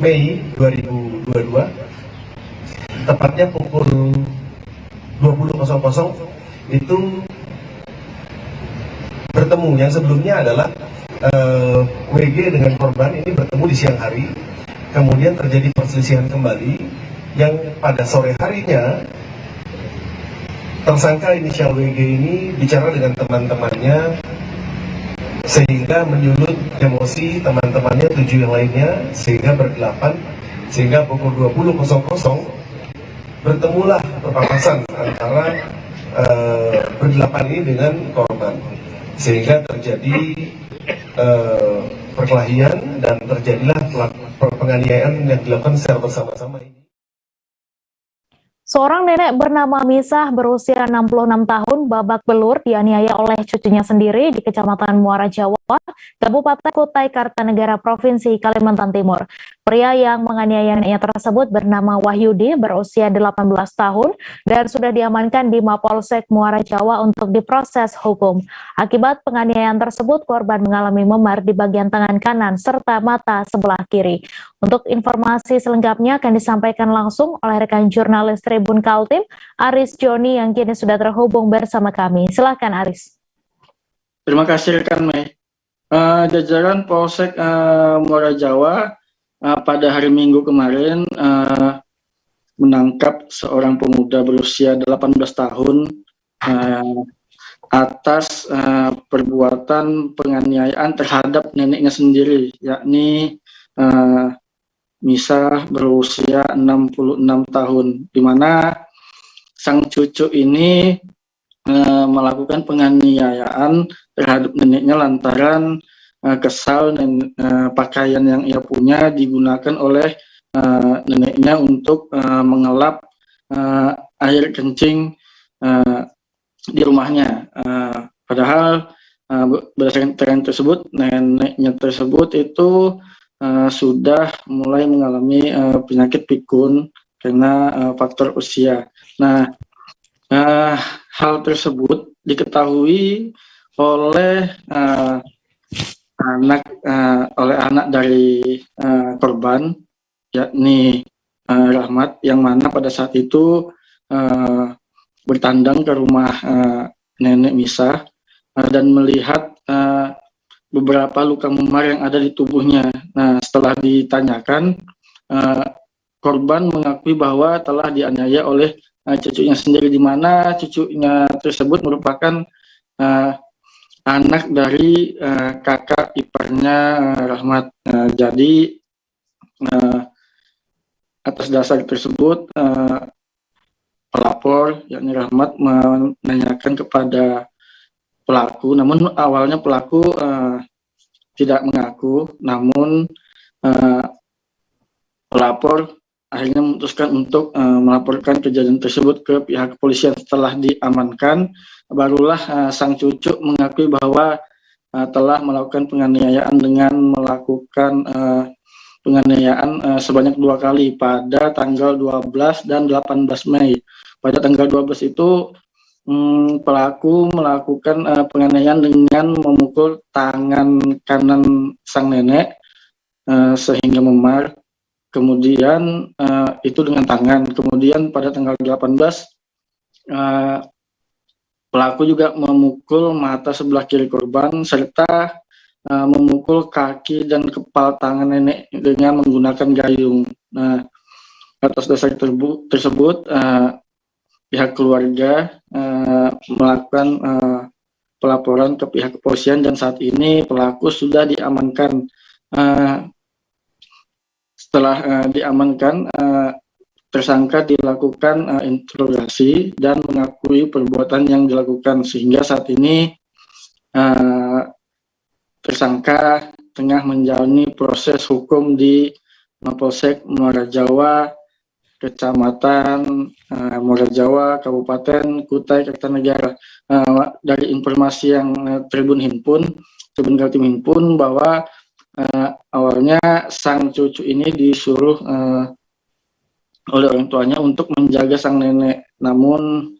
Mei 2022 tepatnya pukul 20.00 itu bertemu. Yang sebelumnya adalah WG dengan korban ini bertemu di siang hari, kemudian terjadi perselisihan kembali yang pada sore harinya tersangka inisial WG ini bicara dengan teman-temannya sehingga menyulut emosi teman-temannya 7 yang lainnya sehingga bergelapan, sehingga pukul 20.00 bertemulah perpapasan antara bergelapan ini dengan korban sehingga terjadi perkelahian dan terjadilah penganiayaan yang dilakukan secara bersama-sama ini. Seorang nenek bernama Misah berusia 66 tahun babak belur dianiaya oleh cucunya sendiri di Kecamatan Muara Jawa, Kabupaten Kutai Kartanegara, Provinsi Kalimantan Timur. Pria yang menganiayanya tersebut bernama Wahyudi berusia 18 tahun dan sudah diamankan di Mapolsek Muara Jawa untuk diproses hukum. Akibat penganiayaan tersebut, korban mengalami memar di bagian tangan kanan serta mata sebelah kiri. Untuk informasi selengkapnya akan disampaikan langsung oleh rekan jurnalis Tribun Kaltim, Aris Joni, yang kini sudah terhubung bersama kami. Silakan Aris. Terima kasih rekan Mei. Jajaran Polsek Muara Jawa pada hari Minggu kemarin menangkap seorang pemuda berusia 18 tahun atas perbuatan penganiayaan terhadap neneknya sendiri, yakni Misah berusia 66 tahun, di mana sang cucu ini melakukan penganiayaan terhadap neneknya lantaran kesal dan pakaian yang ia punya digunakan oleh neneknya untuk mengelap air kencing di rumahnya. Padahal berdasarkan keterangan tersebut, neneknya tersebut itu sudah mulai mengalami penyakit pikun karena faktor usia. Nah, hal tersebut diketahui oleh anak dari korban, yakni Rahmat, yang mana pada saat itu bertandang ke rumah nenek Misah dan melihat beberapa luka memar yang ada di tubuhnya. Nah, setelah ditanyakan, korban mengakui bahwa telah dianiaya oleh cucunya sendiri, di mana cucunya tersebut merupakan anak dari kakak iparnya Rahmat. Jadi atas dasar tersebut pelapor, yakni Rahmat, menanyakan kepada pelaku, namun awalnya pelaku tidak mengaku, namun pelapor akhirnya memutuskan untuk melaporkan kejadian tersebut ke pihak kepolisian. Setelah diamankan, barulah sang cucu mengakui bahwa telah melakukan penganiayaan dengan melakukan penganiayaan sebanyak 2 kali pada tanggal 12 dan 18 Mei. Pada tanggal 12 itu pelaku melakukan penganiayaan dengan memukul tangan kanan sang nenek sehingga memar, kemudian itu dengan tangan. Kemudian pada tanggal 18 pelaku juga memukul mata sebelah kiri korban serta memukul kaki dan kepala tangan nenek dengan menggunakan gayung. Nah, atas dasar tersebut pihak keluarga melakukan pelaporan ke pihak kepolisian dan saat ini pelaku sudah diamankan. Setelah diamankan, tersangka dilakukan interogasi dan mengakui perbuatan yang dilakukan, sehingga saat ini tersangka tengah menjalani proses hukum di Mapolsek Muara Jawa, Kecamatan Muara Jawa, Kabupaten Kutai Kartanegara. Dari informasi yang Tribun Kaltim himpun bahwa awalnya sang cucu ini disuruh oleh orang tuanya untuk menjaga sang nenek, namun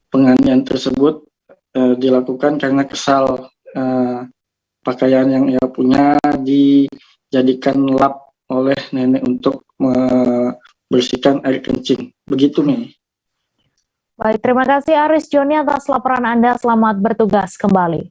penganiayaan tersebut dilakukan karena kesal pakaian yang ia punya dijadikan lap oleh nenek untuk bersihkan air kencing. Begitu, Mei. Baik, terima kasih Aris Joni atas laporan Anda. Selamat bertugas kembali.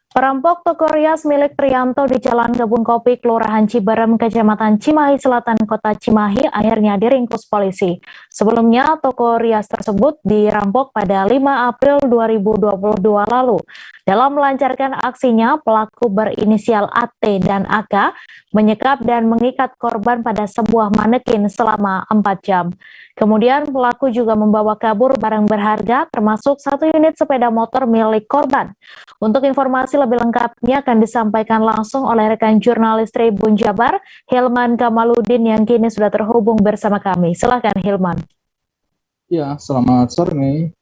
Perampok toko rias milik Trianto di Jalan Kebun Kopi, Kelurahan Ciberem, Kecamatan Cimahi Selatan, Kota Cimahi, akhirnya diringkus polisi. Sebelumnya, toko rias tersebut dirampok pada 5 April 2022 lalu. Dalam melancarkan aksinya, pelaku berinisial AT dan AK menyekap dan mengikat korban pada sebuah manekin selama 4 jam. Kemudian pelaku juga membawa kabur barang berharga termasuk 1 unit sepeda motor milik korban. Untuk informasi lebih lengkapnya akan disampaikan langsung oleh rekan jurnalis Tribun Jabar, Hilman Kamaludin, yang kini sudah terhubung bersama kami. Silakan Hilman. Ya, selamat sore Mei.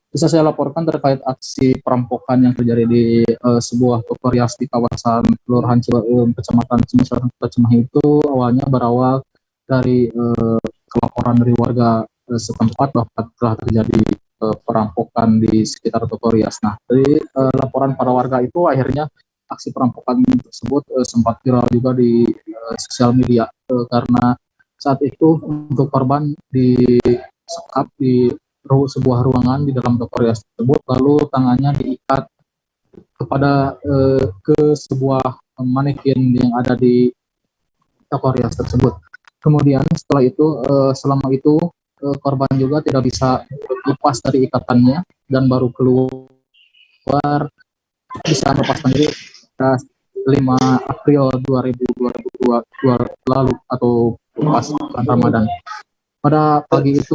Bisa saya laporkan terkait aksi perampokan yang terjadi di sebuah toko rias di kawasan Kelurahan Cibaeum, Kecamatan Cimisar, Kota Cimahi itu awalnya berawal dari laporan dari warga setempat bahwa telah terjadi perampokan di sekitar toko rias. Nah, dari laporan para warga itu akhirnya aksi perampokan tersebut sempat viral juga di sosial media karena saat itu untuk korban disekap di sebuah ruangan di dalam toko rias tersebut, lalu tangannya diikat kepada ke sebuah manekin yang ada di toko rias tersebut. Kemudian setelah itu, selama itu korban juga tidak bisa lepas dari ikatannya dan baru keluar bisa melepaskan diri 5 April 2022 lalu atau pas bulan Ramadan. Pada pagi itu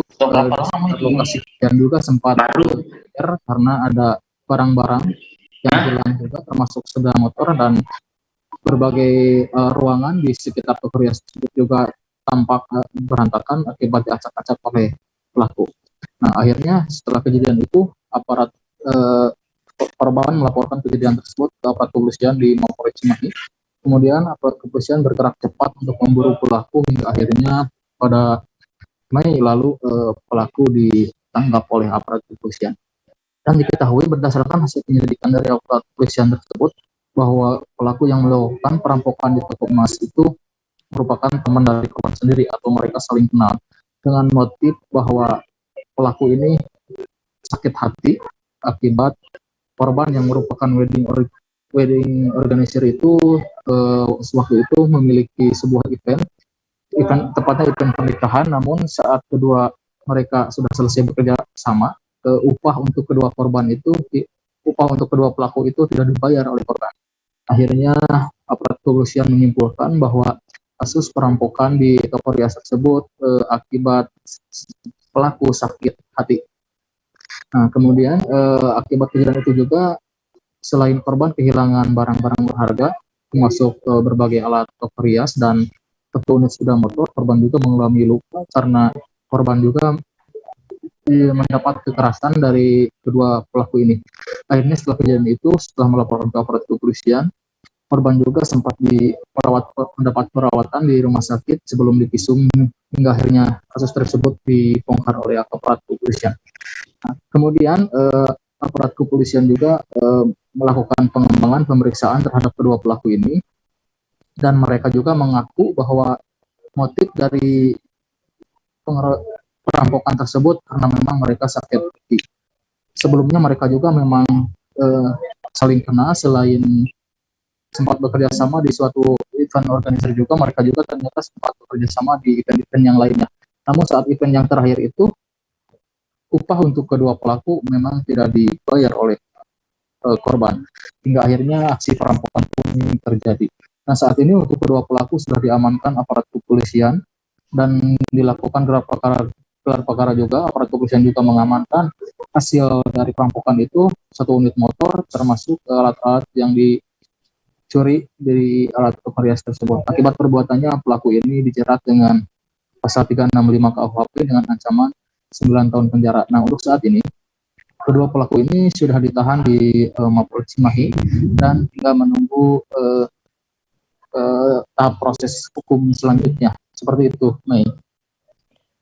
lokasi dan juga sempat karena ada barang-barang yang hilang juga, termasuk sepeda motor dan berbagai ruangan di sekitar toko rias tersebut juga tampak berantakan akibat diacak-acak oleh pelaku. Nah, akhirnya setelah kejadian itu aparat korban melaporkan kejadian tersebut ke aparat kepolisian di Mapolres Cimahi. Kemudian aparat kepolisian bergerak cepat untuk memburu pelaku hingga akhirnya pada Mei lalu pelaku ditangkap oleh aparat kepolisian. Dan diketahui berdasarkan hasil penyelidikan dari aparat kepolisian tersebut bahwa pelaku yang melakukan perampokan di toko emas itu merupakan teman dari korban sendiri atau mereka saling kenal, dengan motif bahwa pelaku ini sakit hati akibat korban yang merupakan wedding organizer itu waktu itu memiliki sebuah event tepatnya event pernikahan, namun saat kedua mereka sudah selesai bekerja sama, upah untuk kedua pelaku itu tidak dibayar oleh korban. Akhirnya aparat kepolisian menyimpulkan bahwa kasus perampokan di toko rias tersebut akibat pelaku sakit hati. Nah, kemudian akibat kejadian itu juga selain korban kehilangan barang-barang berharga termasuk berbagai alat toko rias dan 1 unit sepeda motor, korban juga mengalami luka karena korban juga mendapat kekerasan dari kedua pelaku ini. Akhirnya setelah kejadian itu, setelah melaporkan ke aparat kepolisian, korban juga sempat mendapat perawatan di rumah sakit sebelum divisum hingga akhirnya kasus tersebut dibongkar oleh aparat kepolisian. Nah, kemudian aparat kepolisian juga melakukan pengembangan pemeriksaan terhadap kedua pelaku ini. Dan mereka juga mengaku bahwa motif dari perampokan tersebut karena memang mereka sakit hati. Sebelumnya mereka juga memang saling kenal, selain sempat bekerja sama di suatu event organizer juga, mereka juga ternyata sempat bekerja sama di event-event yang lainnya. Namun saat event yang terakhir itu, upah untuk kedua pelaku memang tidak dibayar oleh korban. Hingga akhirnya aksi perampokan pun terjadi. Nah, saat ini untuk kedua pelaku sudah diamankan aparat kepolisian dan dilakukan gelar perkara juga. Aparat kepolisian juga mengamankan hasil dari perampokan itu 1 unit motor termasuk alat-alat yang dicuri dari alat toko rias tersebut. Akibat perbuatannya pelaku ini dijerat dengan pasal 365 KUHP dengan ancaman 9 tahun penjara. Nah, untuk saat ini kedua pelaku ini sudah ditahan di Mapolres Cimahi dan tinggal menunggu tahap proses hukum selanjutnya. Seperti itu, Mei.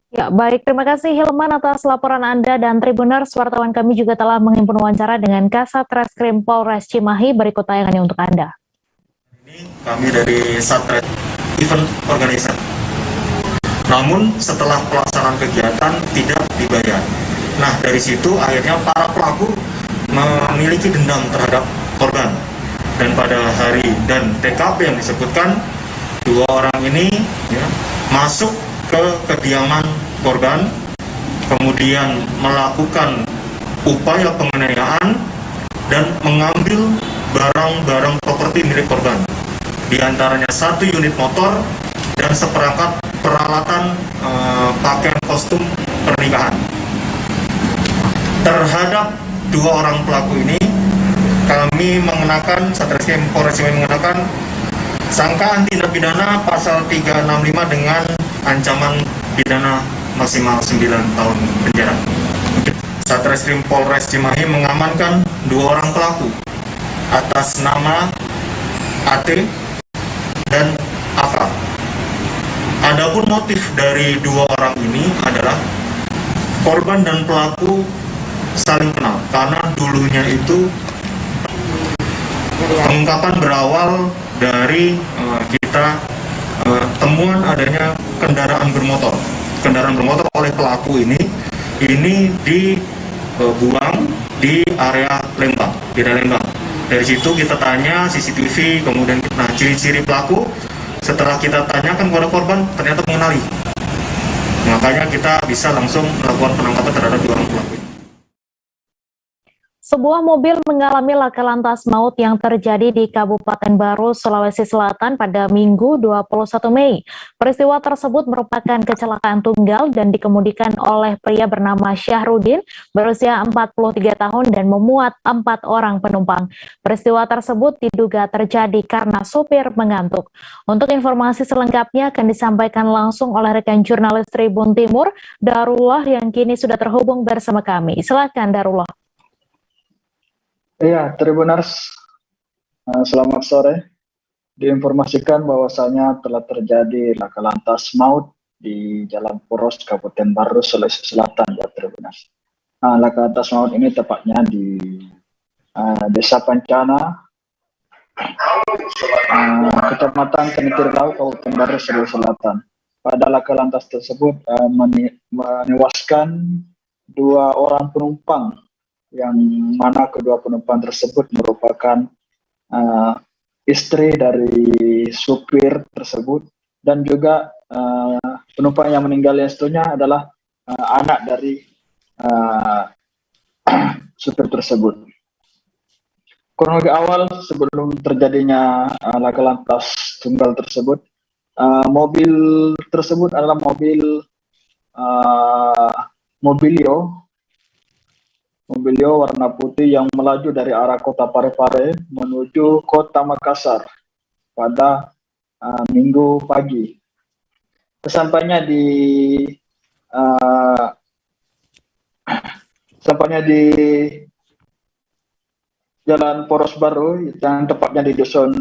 Ya, baik. Terima kasih Hilman atas laporan Anda, dan Tribuners, wartawan kami juga telah menghimpun wawancara dengan Kasat Reskrim Polres Cimahi. Berikut tayangannya untuk Anda. Kami dari Satres Event Organizer. Namun setelah pelaksanaan kegiatan tidak dibayar. Nah, dari situ akhirnya para pelaku memiliki dendam terhadap korban. Dan pada hari dan TKP yang disebutkan, 2 orang ini masuk ke kediaman korban, kemudian melakukan upaya penganiayaan dan mengambil barang-barang properti milik korban, di antaranya 1 unit motor dan seperangkat peralatan pakaian kostum pernikahan. Terhadap 2 orang pelaku ini, kami mengenakan, Satreskrim Polres Cimahi mengenakan sangkaan tindak pidana pasal 365 dengan ancaman pidana maksimal 9 tahun penjara. Satreskrim Polres Cimahi mengamankan 2 orang pelaku atas nama AT dan AK. Adapun motif dari 2 orang ini adalah korban dan pelaku saling kenal karena dulunya itu pengungkapan berawal dari temuan adanya kendaraan bermotor oleh pelaku ini dibuang di area Lembang, Dari situ kita tanya CCTV, kemudian ciri-ciri pelaku. Setelah kita tanyakan kepada korban, ternyata mengenali. Makanya kita bisa langsung melakukan penangkapan terhadap 2 orang pelaku. Sebuah mobil mengalami laka lantas maut yang terjadi di Kabupaten Baru, Sulawesi Selatan pada Minggu 21 Mei. Peristiwa tersebut merupakan kecelakaan tunggal dan dikemudikan oleh pria bernama Syahrudin berusia 43 tahun dan memuat 4 orang penumpang. Peristiwa tersebut diduga terjadi karena sopir mengantuk. Untuk informasi selengkapnya akan disampaikan langsung oleh rekan jurnalis Tribun Timur, Darullah, yang kini sudah terhubung bersama kami. Silakan Darullah. Iya, Tribuners, selamat sore. Diinformasikan bahwasanya telah terjadi laka lantas maut di Jalan Poros, Kabupaten Baru, Sulawesi Selatan, ya Tribuners. Laka lantas maut ini tepatnya di Desa Pancana, Kecamatan Kenitirlau, Kabupaten Baru, Sulawesi Selatan. Pada laka lantas tersebut menewaskan 2 orang penumpang, yang mana kedua penumpang tersebut merupakan istri dari supir tersebut, dan juga penumpang yang meninggal yang satunya adalah anak dari supir tersebut. Kronologi awal sebelum terjadinya laka lantas tunggal tersebut, mobil tersebut adalah mobil Mobilio warna putih yang melaju dari arah kota Parepare menuju kota Makassar pada Minggu pagi. Sampainya di Jalan Poros Baru, yang tepatnya di Dusun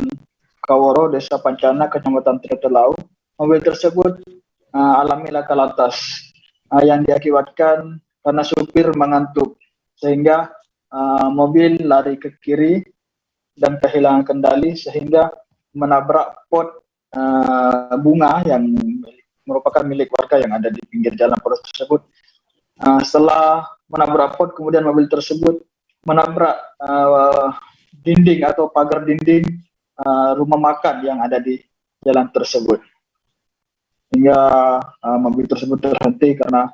Kaworo, Desa Pancana, Kecamatan Tretelau, mobil tersebut alami laka lantas yang diakibatkan karena supir mengantuk, sehingga mobil lari ke kiri dan kehilangan kendali sehingga menabrak pot bunga yang merupakan milik warga yang ada di pinggir jalan poros tersebut. Setelah menabrak pot, kemudian mobil tersebut menabrak dinding atau pagar dinding rumah makan yang ada di jalan tersebut, hingga mobil tersebut terhenti karena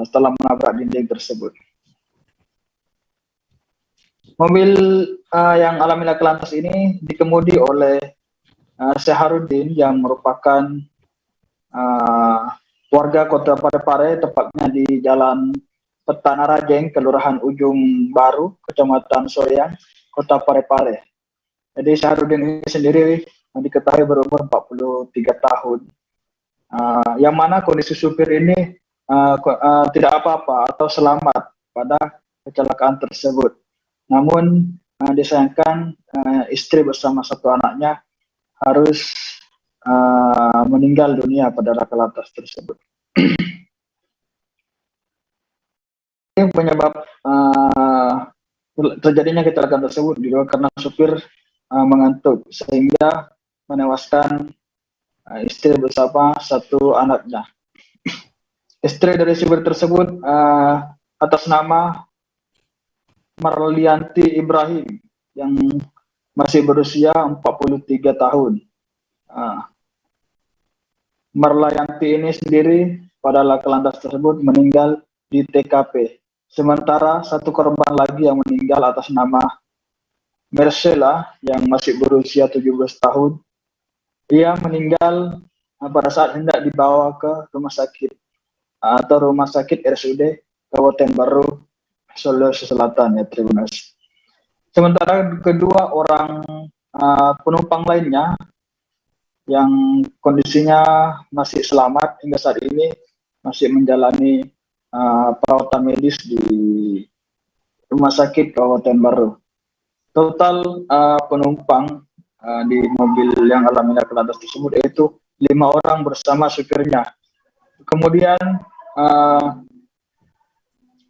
setelah menabrak dinding tersebut. Mobil yang alami laka lantas ini dikemudi oleh Syahrudin yang merupakan warga kota Parepare, tepatnya di Jalan Petana Rajeng, Kelurahan Ujung Baru, Kecamatan Soreang, Kota Parepare. Jadi Syahrudin ini sendiri diketahui berumur 43 tahun, yang mana kondisi supir ini tidak apa-apa atau selamat pada kecelakaan tersebut. Namun disayangkan istri bersama 1 anaknya harus meninggal dunia pada laka lantas tersebut. Ini penyebab terjadinya kecelakaan tersebut juga karena supir mengantuk sehingga menewaskan istri bersama 1 anaknya. Istri dari supir tersebut atas nama Marlianti Ibrahim yang masih berusia 43 tahun. Marlianti ini sendiri pada laka lantas tersebut meninggal di TKP. Sementara 1 korban lagi yang meninggal atas nama Marcella yang masih berusia 17 tahun. Ia meninggal pada saat hendak dibawa ke rumah sakit atau rumah sakit RSUD Kabupaten Baru, Sulawesi Selatan, ya Tribuners. Sementara kedua orang penumpang lainnya yang kondisinya masih selamat hingga saat ini masih menjalani perawatan medis di Rumah Sakit Kabupaten Baru. Total penumpang di mobil yang alami laka lantas tersebut yaitu 5 orang bersama supirnya. Kemudian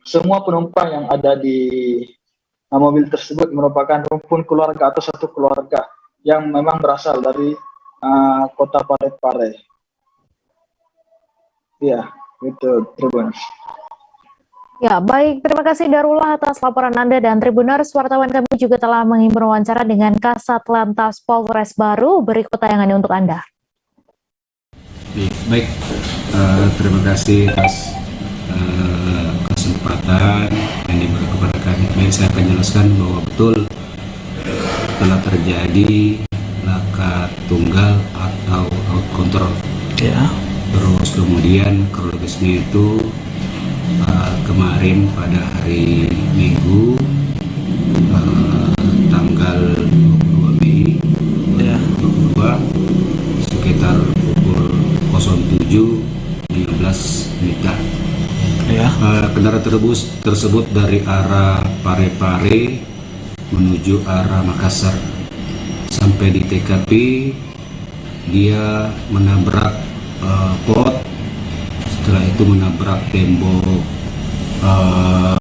semua penumpang yang ada di mobil tersebut merupakan rumpun keluarga atau satu keluarga yang memang berasal dari kota Parepare. Ya, itu Tribuners. Ya, baik. Terima kasih Darullah atas laporan Anda dan Tribuners. Wartawan kami juga telah mengimbau wawancara dengan Kasat Lantas Polres Baru. Berikut tayangannya untuk Anda. Baik, terima kasih atas kesempatan yang diberi kepada kami. Baik, saya akan jelaskan bahwa betul telah terjadi laka tunggal atau out control. Ya. Terus kemudian kronologisnya itu kemarin pada hari Minggu tanggal 22 Mei 2022 sekitar pukul 07.15 WIB. Ya. Kendaraan tersebut dari arah Parepare menuju arah Makassar. Sampai di TKP dia menabrak pot, setelah itu menabrak tembok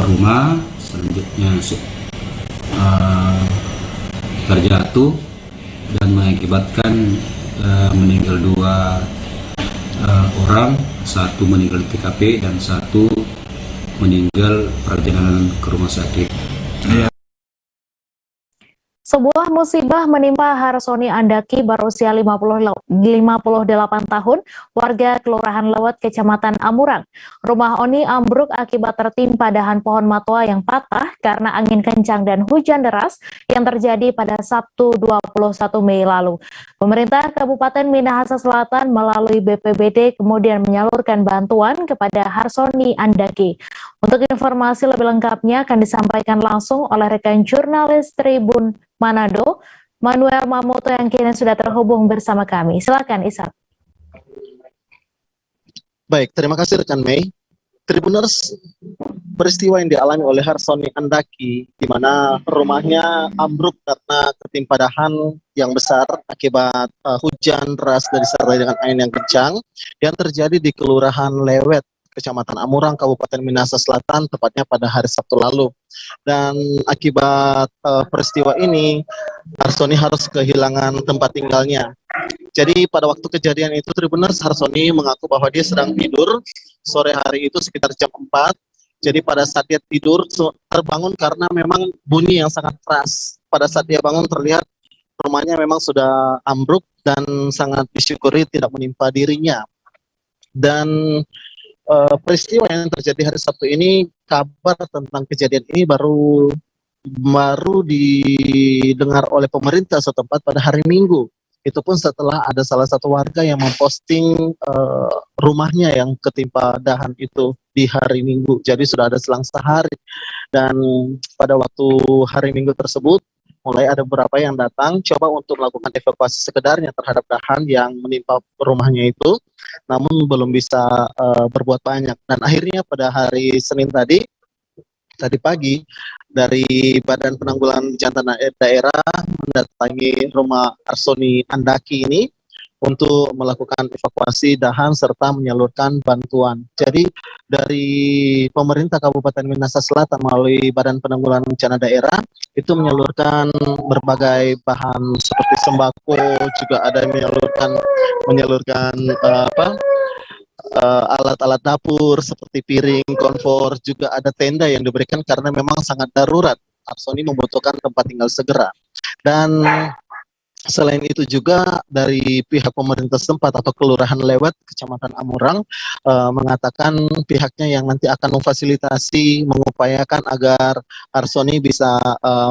rumah, selanjutnya terjatuh dan mengakibatkan meninggal 2 orang, 1 meninggal di TKP dan 1 meninggal perjalanan ke rumah sakit. Sebuah musibah menimpa Harsoni Andaki berusia 58 tahun, warga Kelurahan Lewet, Kecamatan Amurang. Rumah Oni ambruk akibat tertimpa dahan pohon matwa yang patah karena angin kencang dan hujan deras yang terjadi pada Sabtu 21 Mei lalu. Pemerintah Kabupaten Minahasa Selatan melalui BPBD kemudian menyalurkan bantuan kepada Harsoni Andaki. Untuk informasi lebih lengkapnya akan disampaikan langsung oleh rekan jurnalis Tribun Manado, Manuel Mamoto yang kini sudah terhubung bersama kami. Silakan Ishak. Baik, terima kasih rekan Mei. Tribuners, peristiwa yang dialami oleh Harsoni Andaki di mana rumahnya ambruk karena ketimpa dahan yang besar akibat hujan deras disertai dengan angin yang kencang yang terjadi di Kelurahan Lewet, Kecamatan Amurang, Kabupaten Minahasa Selatan, tepatnya pada hari Sabtu lalu. Dan akibat peristiwa ini, Harsoni harus kehilangan tempat tinggalnya. Jadi pada waktu kejadian itu, Tribuners, Harsoni mengaku bahwa dia sedang tidur sore hari itu sekitar jam 4. Jadi pada saat dia tidur, terbangun karena memang bunyi yang sangat keras. Pada saat dia bangun terlihat rumahnya memang sudah ambruk dan sangat disyukuri tidak menimpa dirinya. Dan peristiwa yang terjadi hari Sabtu ini, kabar tentang kejadian ini baru didengar oleh pemerintah setempat pada hari Minggu. Itu pun setelah ada salah satu warga yang memposting rumahnya yang ketimpa dahan itu di hari Minggu. Jadi sudah ada selang sehari. Dan pada waktu hari Minggu tersebut, mulai ada beberapa yang datang coba untuk melakukan evakuasi sekedarnya terhadap dahan yang menimpa rumahnya itu, namun belum bisa berbuat banyak. Dan akhirnya pada hari Senin tadi pagi, dari Badan Penanggulangan Bencana Daerah mendatangi rumah Harsoni Andaki ini untuk melakukan evakuasi dahan serta menyalurkan bantuan. Jadi dari pemerintah Kabupaten Minahasa Selatan melalui Badan Penanggulangan Bencana Daerah itu menyalurkan berbagai bahan seperti sembako, juga ada menyalurkan alat-alat dapur seperti piring, konfor, juga ada tenda yang diberikan karena memang sangat darurat. Harsoni membutuhkan tempat tinggal segera. Dan selain itu juga dari pihak pemerintah setempat atau Kelurahan Lewet, Kecamatan Amurang, mengatakan pihaknya yang nanti akan memfasilitasi, mengupayakan agar Harsoni bisa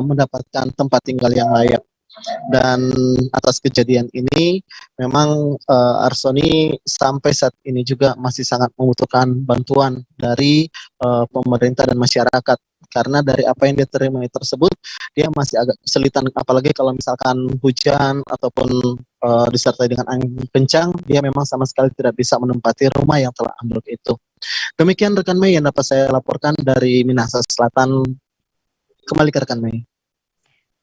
mendapatkan tempat tinggal yang layak. Dan atas kejadian ini memang Arsoni sampai saat ini juga masih sangat membutuhkan bantuan dari pemerintah dan masyarakat, karena dari apa yang dia terima tersebut dia masih agak kesulitan, apalagi kalau misalkan hujan ataupun disertai dengan angin kencang, dia memang sama sekali tidak bisa menempati rumah yang telah ambruk itu. Demikian rekan Mei yang dapat saya laporkan dari Minahasa Selatan. Kembali ke rekan Mei.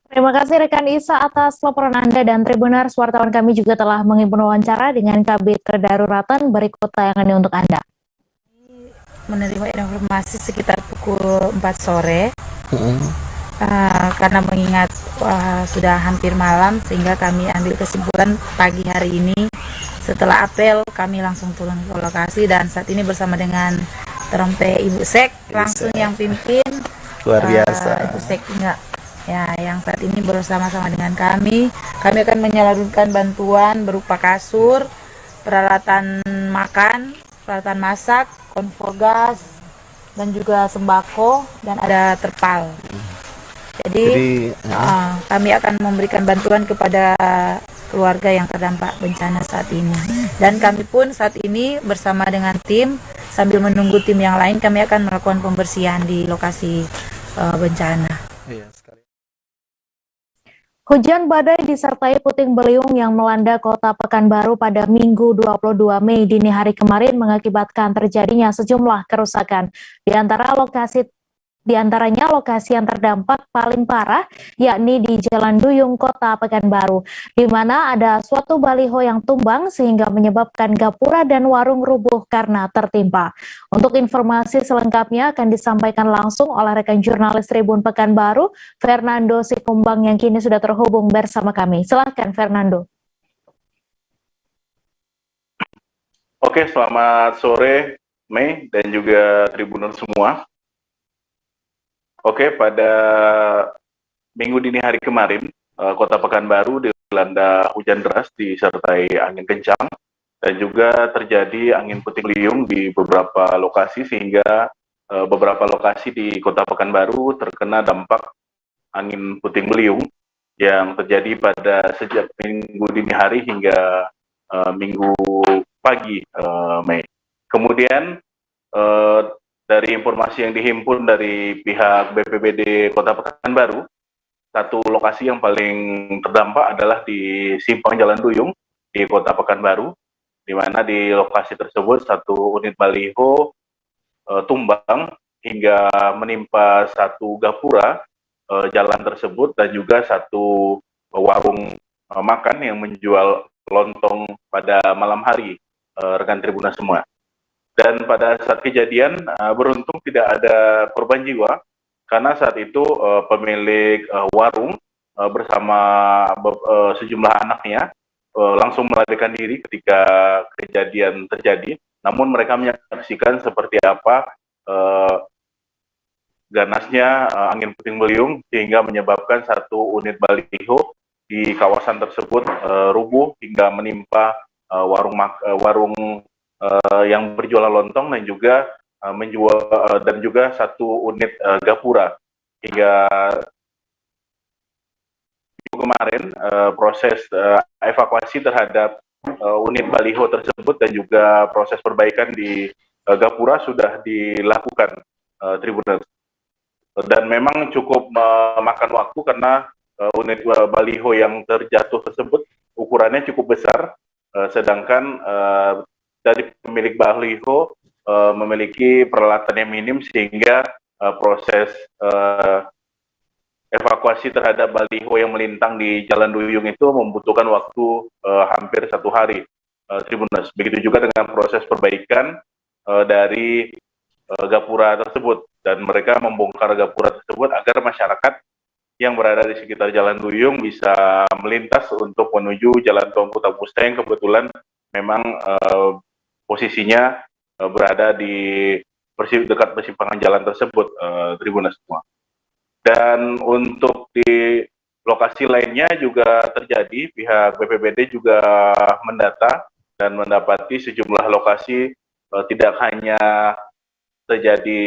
Terima kasih rekan Isa atas laporan Anda, dan Tribuners, wartawan kami juga telah menghimpun wawancara dengan Kabid Kedaruratan. Berikut tayangannya untuk Anda. Menerima informasi sekitar pukul 4 sore, karena mengingat sudah hampir malam, sehingga kami ambil kesimpulan pagi hari ini. Setelah apel, kami langsung turun ke lokasi, dan saat ini bersama dengan Terompe Ibu Sek, langsung yang pimpin. Luar biasa. Ibu Sek enggak. Ya, yang saat ini bersama-sama dengan kami akan menyalurkan bantuan berupa kasur, peralatan makan, peralatan masak, kompor gas, dan juga sembako, dan ada terpal. Jadi kami akan memberikan bantuan kepada keluarga yang terdampak bencana saat ini. Dan kami pun saat ini bersama dengan tim, sambil menunggu tim yang lain, kami akan melakukan pembersihan di lokasi bencana. Iya, sekali. Hujan badai disertai puting beliung yang melanda Kota Pekanbaru pada Minggu 22 Mei dini hari kemarin mengakibatkan terjadinya sejumlah kerusakan. Di antaranya lokasi yang terdampak paling parah yakni di Jalan Duyung, Kota Pekanbaru, di mana ada suatu baliho yang tumbang sehingga menyebabkan gapura dan warung rubuh karena tertimpa. Untuk informasi selengkapnya akan disampaikan langsung oleh rekan jurnalis Tribun Pekanbaru, Fernando Sikumbang, yang kini sudah terhubung bersama kami. Silakan Fernando. Oke, selamat sore Mei dan juga Tribuner semua. Oke, pada Minggu dini hari kemarin, Kota Pekanbaru dilanda hujan deras disertai angin kencang, dan juga terjadi angin puting beliung di beberapa lokasi, sehingga beberapa lokasi di Kota Pekanbaru terkena dampak angin puting beliung yang terjadi pada sejak Minggu dini hari hingga Minggu pagi, Mei. Kemudian dari informasi yang dihimpun dari pihak BPBD Kota Pekanbaru, satu lokasi yang paling terdampak adalah di Simpang Jalan Duyung di Kota Pekanbaru, di mana di lokasi tersebut satu unit baliho tumbang hingga menimpa satu gapura jalan tersebut, dan juga satu warung makan yang menjual lontong pada malam hari, rekan Tribuna semua. Dan pada saat kejadian beruntung tidak ada korban jiwa, karena saat itu pemilik warung bersama sejumlah anaknya langsung melarikan diri ketika kejadian terjadi. Namun mereka menyaksikan seperti apa ganasnya angin puting beliung sehingga menyebabkan satu unit baliho di kawasan tersebut rubuh hingga menimpa warung yang berjualan lontong, dan juga menjual dan juga satu unit gapura. Hingga kemarin proses evakuasi terhadap unit baliho tersebut dan juga proses perbaikan di gapura sudah dilakukan, Tribuners. Dan memang cukup memakan waktu karena unit baliho yang terjatuh tersebut ukurannya cukup besar, sedangkan dari pemilik baliho memiliki peralatan yang minim, sehingga proses evakuasi terhadap baliho yang melintang di Jalan Duyung itu membutuhkan waktu hampir 1 hari, Tribuners. Begitu juga dengan proses perbaikan dari gapura tersebut, dan mereka membongkar gapura tersebut agar masyarakat yang berada di sekitar Jalan Duyung bisa melintas untuk menuju Jalan Tol Kota Pusta yang kebetulan memang posisinya berada di dekat persimpangan jalan tersebut, Tribuners semua. Dan untuk di lokasi lainnya juga terjadi, pihak BPBD juga mendata dan mendapati sejumlah lokasi, tidak hanya terjadi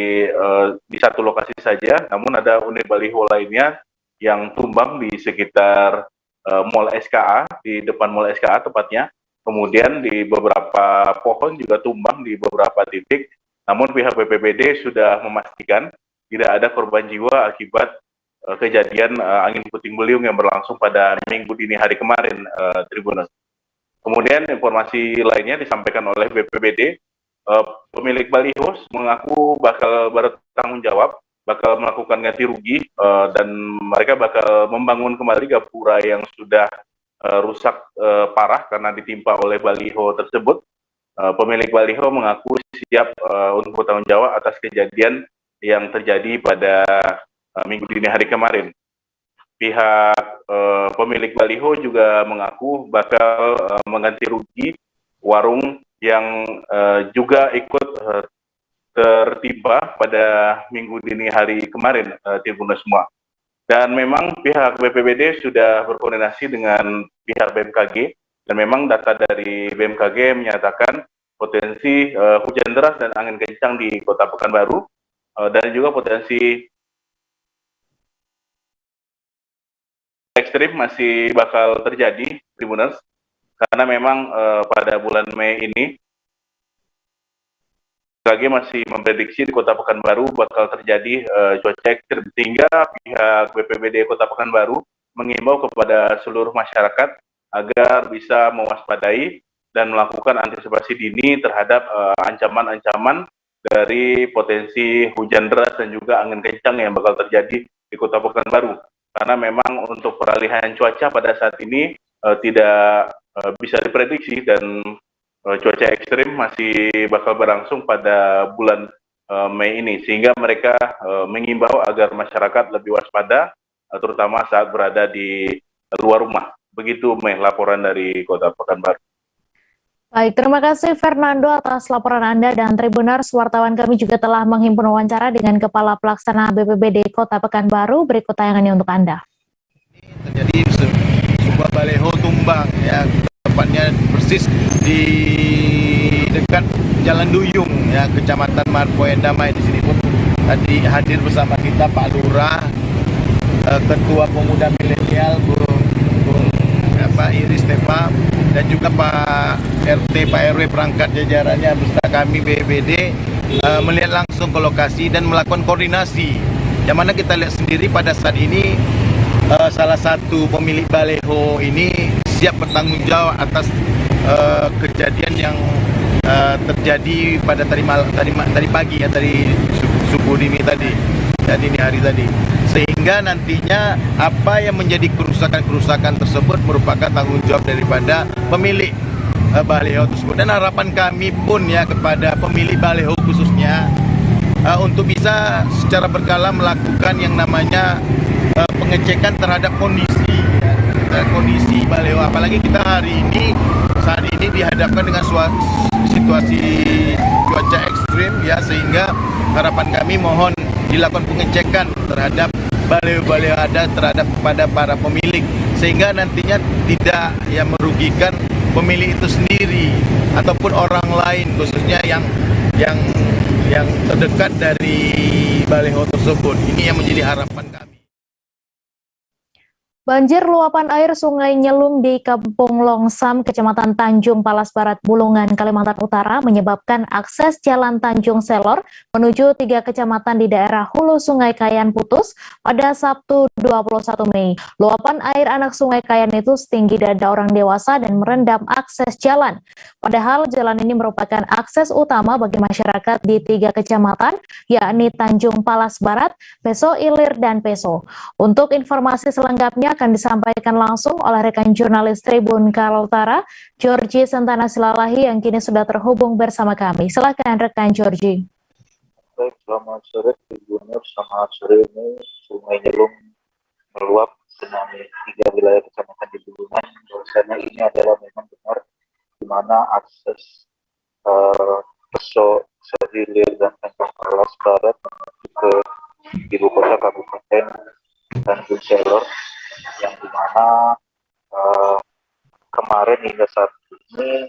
di satu lokasi saja, namun ada unit baliho lainnya yang tumbang di sekitar Mall SKA, di depan Mall SKA tepatnya. Kemudian di beberapa pohon juga tumbang di beberapa titik. Namun pihak BPBD sudah memastikan tidak ada korban jiwa akibat kejadian angin puting beliung yang berlangsung pada Minggu dini hari kemarin, Tribuners. Kemudian informasi lainnya disampaikan oleh BPBD, pemilik baliho mengaku bakal bertanggung jawab, bakal melakukan ganti rugi, dan mereka bakal membangun kembali gapura yang sudah rusak parah karena ditimpa oleh baliho tersebut. Pemilik baliho mengaku siap untuk bertanggung jawab atas kejadian yang terjadi pada Minggu dini hari kemarin. Pihak pemilik baliho juga mengaku bakal mengganti rugi warung yang juga ikut tertimpa pada Minggu dini hari kemarin, Tribuners semua. Dan memang pihak BPBD sudah berkoordinasi dengan pihak BMKG, dan memang data dari BMKG menyatakan potensi hujan deras dan angin kencang di Kota Pekanbaru, dan juga potensi ekstrim masih bakal terjadi, Tribuners, karena memang pada bulan Mei ini BMKG masih memprediksi di Kota Pekanbaru bakal terjadi cuaca ekstrim, sehingga pihak BPBD Kota Pekanbaru mengimbau kepada seluruh masyarakat agar bisa mewaspadai dan melakukan antisipasi dini terhadap ancaman-ancaman dari potensi hujan deras dan juga angin kencang yang bakal terjadi di Kota Pekanbaru. Karena memang untuk peralihan cuaca pada saat ini tidak bisa diprediksi, dan cuaca ekstrim masih bakal berlangsung pada bulan Mei ini, sehingga mereka mengimbau agar masyarakat lebih waspada, terutama saat berada di luar rumah. Begitu, Mei, laporan dari Kota Pekanbaru. Baik, terima kasih Fernando atas laporan Anda, dan Tribuners, wartawan kami juga telah menghimpun wawancara dengan Kepala Pelaksana BPBD Kota Pekanbaru. Berikut tayangannya untuk Anda. Terjadi sebuah baliho tumbang, ya, tepatnya persis di dekat Jalan Duyung, ya, Kecamatan Marpoen Damai. Di sini pun tadi hadir bersama kita Pak Lurah, Ketua Pemuda Milenial Bung Iris Tepa, dan juga Pak RT, Pak RW perangkat jajarannya beserta kami BPBD melihat langsung ke lokasi dan melakukan koordinasi. Yang mana kita lihat sendiri pada saat ini salah satu pemilik baliho ini siap bertanggung jawab atas kejadian yang terjadi pada tadi pagi, ya, tadi subuh dini tadi, ya, dini hari tadi. Sehingga nantinya apa yang menjadi kerusakan-kerusakan tersebut merupakan tanggung jawab daripada pemilik baliho tersebut. Dan harapan kami pun, ya, kepada pemilik baliho khususnya untuk bisa secara berkala melakukan yang namanya pengecekan terhadap kondisi, ya, kondisi baliho. Apalagi kita saat ini dihadapkan dengan situasi cuaca ekstrim, ya, sehingga harapan kami mohon dilakukan pengecekan terhadap baliho-baliho ada kepada para pemilik, sehingga nantinya tidak merugikan pemilik itu sendiri ataupun orang lain, khususnya yang terdekat dari baliho tersebut. Ini yang menjadi harapan kami. Banjir luapan air Sungai Nyelum di Kampung Longsam, Kecamatan Tanjung Palas Barat, Bulungan, Kalimantan Utara menyebabkan akses Jalan Tanjung Selor menuju 3 kecamatan di daerah hulu Sungai Kayan putus pada Sabtu 21 Mei. Luapan air anak Sungai Kayan itu setinggi dada orang dewasa dan merendam akses jalan. Padahal jalan ini merupakan akses utama bagi masyarakat di 3 kecamatan, yakni Tanjung Palas Barat, Peso Ilir, dan Peso. Untuk informasi selengkapnya akan disampaikan langsung oleh rekan jurnalis Tribun Kaltara, Georgie Santana Silalahi, yang kini sudah terhubung bersama kami. Silakan rekan Georgie. Baik, selamat sore Tribuners. Selamat sore ini Sungai Nyelum meluap genangi 3 wilayah kecamatan di Bulungan. Bahwasanya ini adalah memang benar di mana akses Peso, Ilir, dan Tanjung Palas Barat menuju ke ibu kota Kabupaten Tanjung Selor, yang dimana kemarin hingga saat ini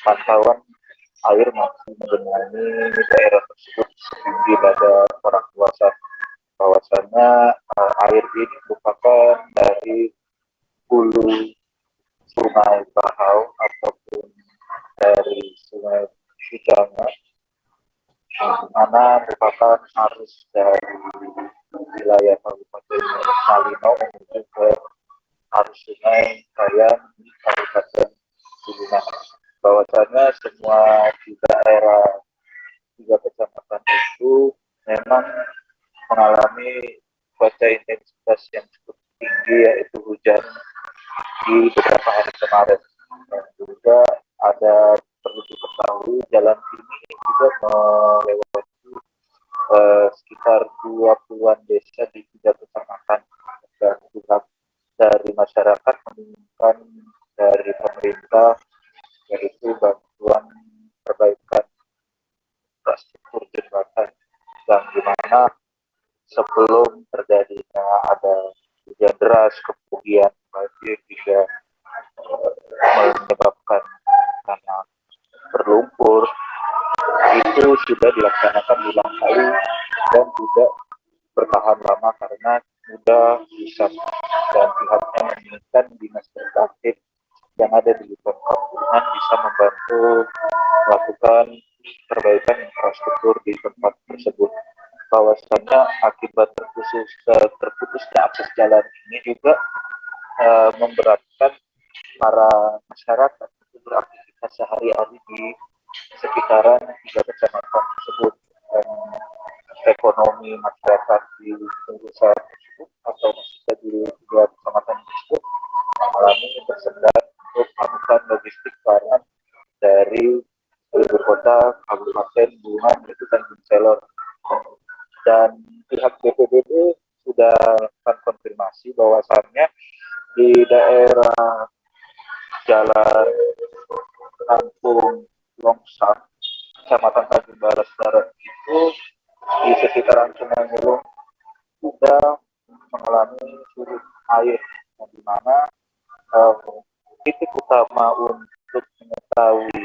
pantauan air masih menggenangi daerah tersebut setinggi dada orang dewasa. Bahwasanya air ini merupakan dari hulu di mana merupakan arus dari wilayah Kabupaten Malino menuju ke arus Sungai Kayan di Kabupaten Bulungan. Bahwasanya semua di daerah 3 kecamatan itu memang mengalami cuaca intensitas yang cukup tinggi, yaitu hujan di beberapa hari kemarin. Dan juga ada perlu diketahui jalan ini juga melewati sekitar 20-an desa di 3 kecamatan, dan pihak dari masyarakat menginginkan dari pemerintah yaitu bantuan perbaikan infrastruktur jembatan, yang dimana sebelum terjadinya ada hujan deras kemudian banjir hingga menyebabkan tanah berlumpur, itu sudah dilaksanakan berulang kali dan tidak bertahan lama karena mudah rusak, dan pihaknya menginginkan dinas terkait yang ada di Bulungan bisa membantu melakukan perbaikan infrastruktur di tempat tersebut. Bahwasanya akibat terputusnya akses jalan ini juga memberatkan para masyarakat untuk beraktivitas sehari-hari di sekitaran 3 kecamatan tersebut, dan ekonomi masyarakat di desa tersebut atau maksudnya di 3 kecamatan tersebut mengalami tersendat untuk melakukan logistik barang dari ibu kota Kabupaten Bulungan, yaitu Tanjung Selor. Dan pihak BPBD sudah melakukan konfirmasi bahwasannya di daerah Jalan Kampung Longsang, Kecamatan Tanjung Baras Barat itu di sekitaran Sungai Nyelung sudah mengalami surut air, di mana titik utama untuk mengetahui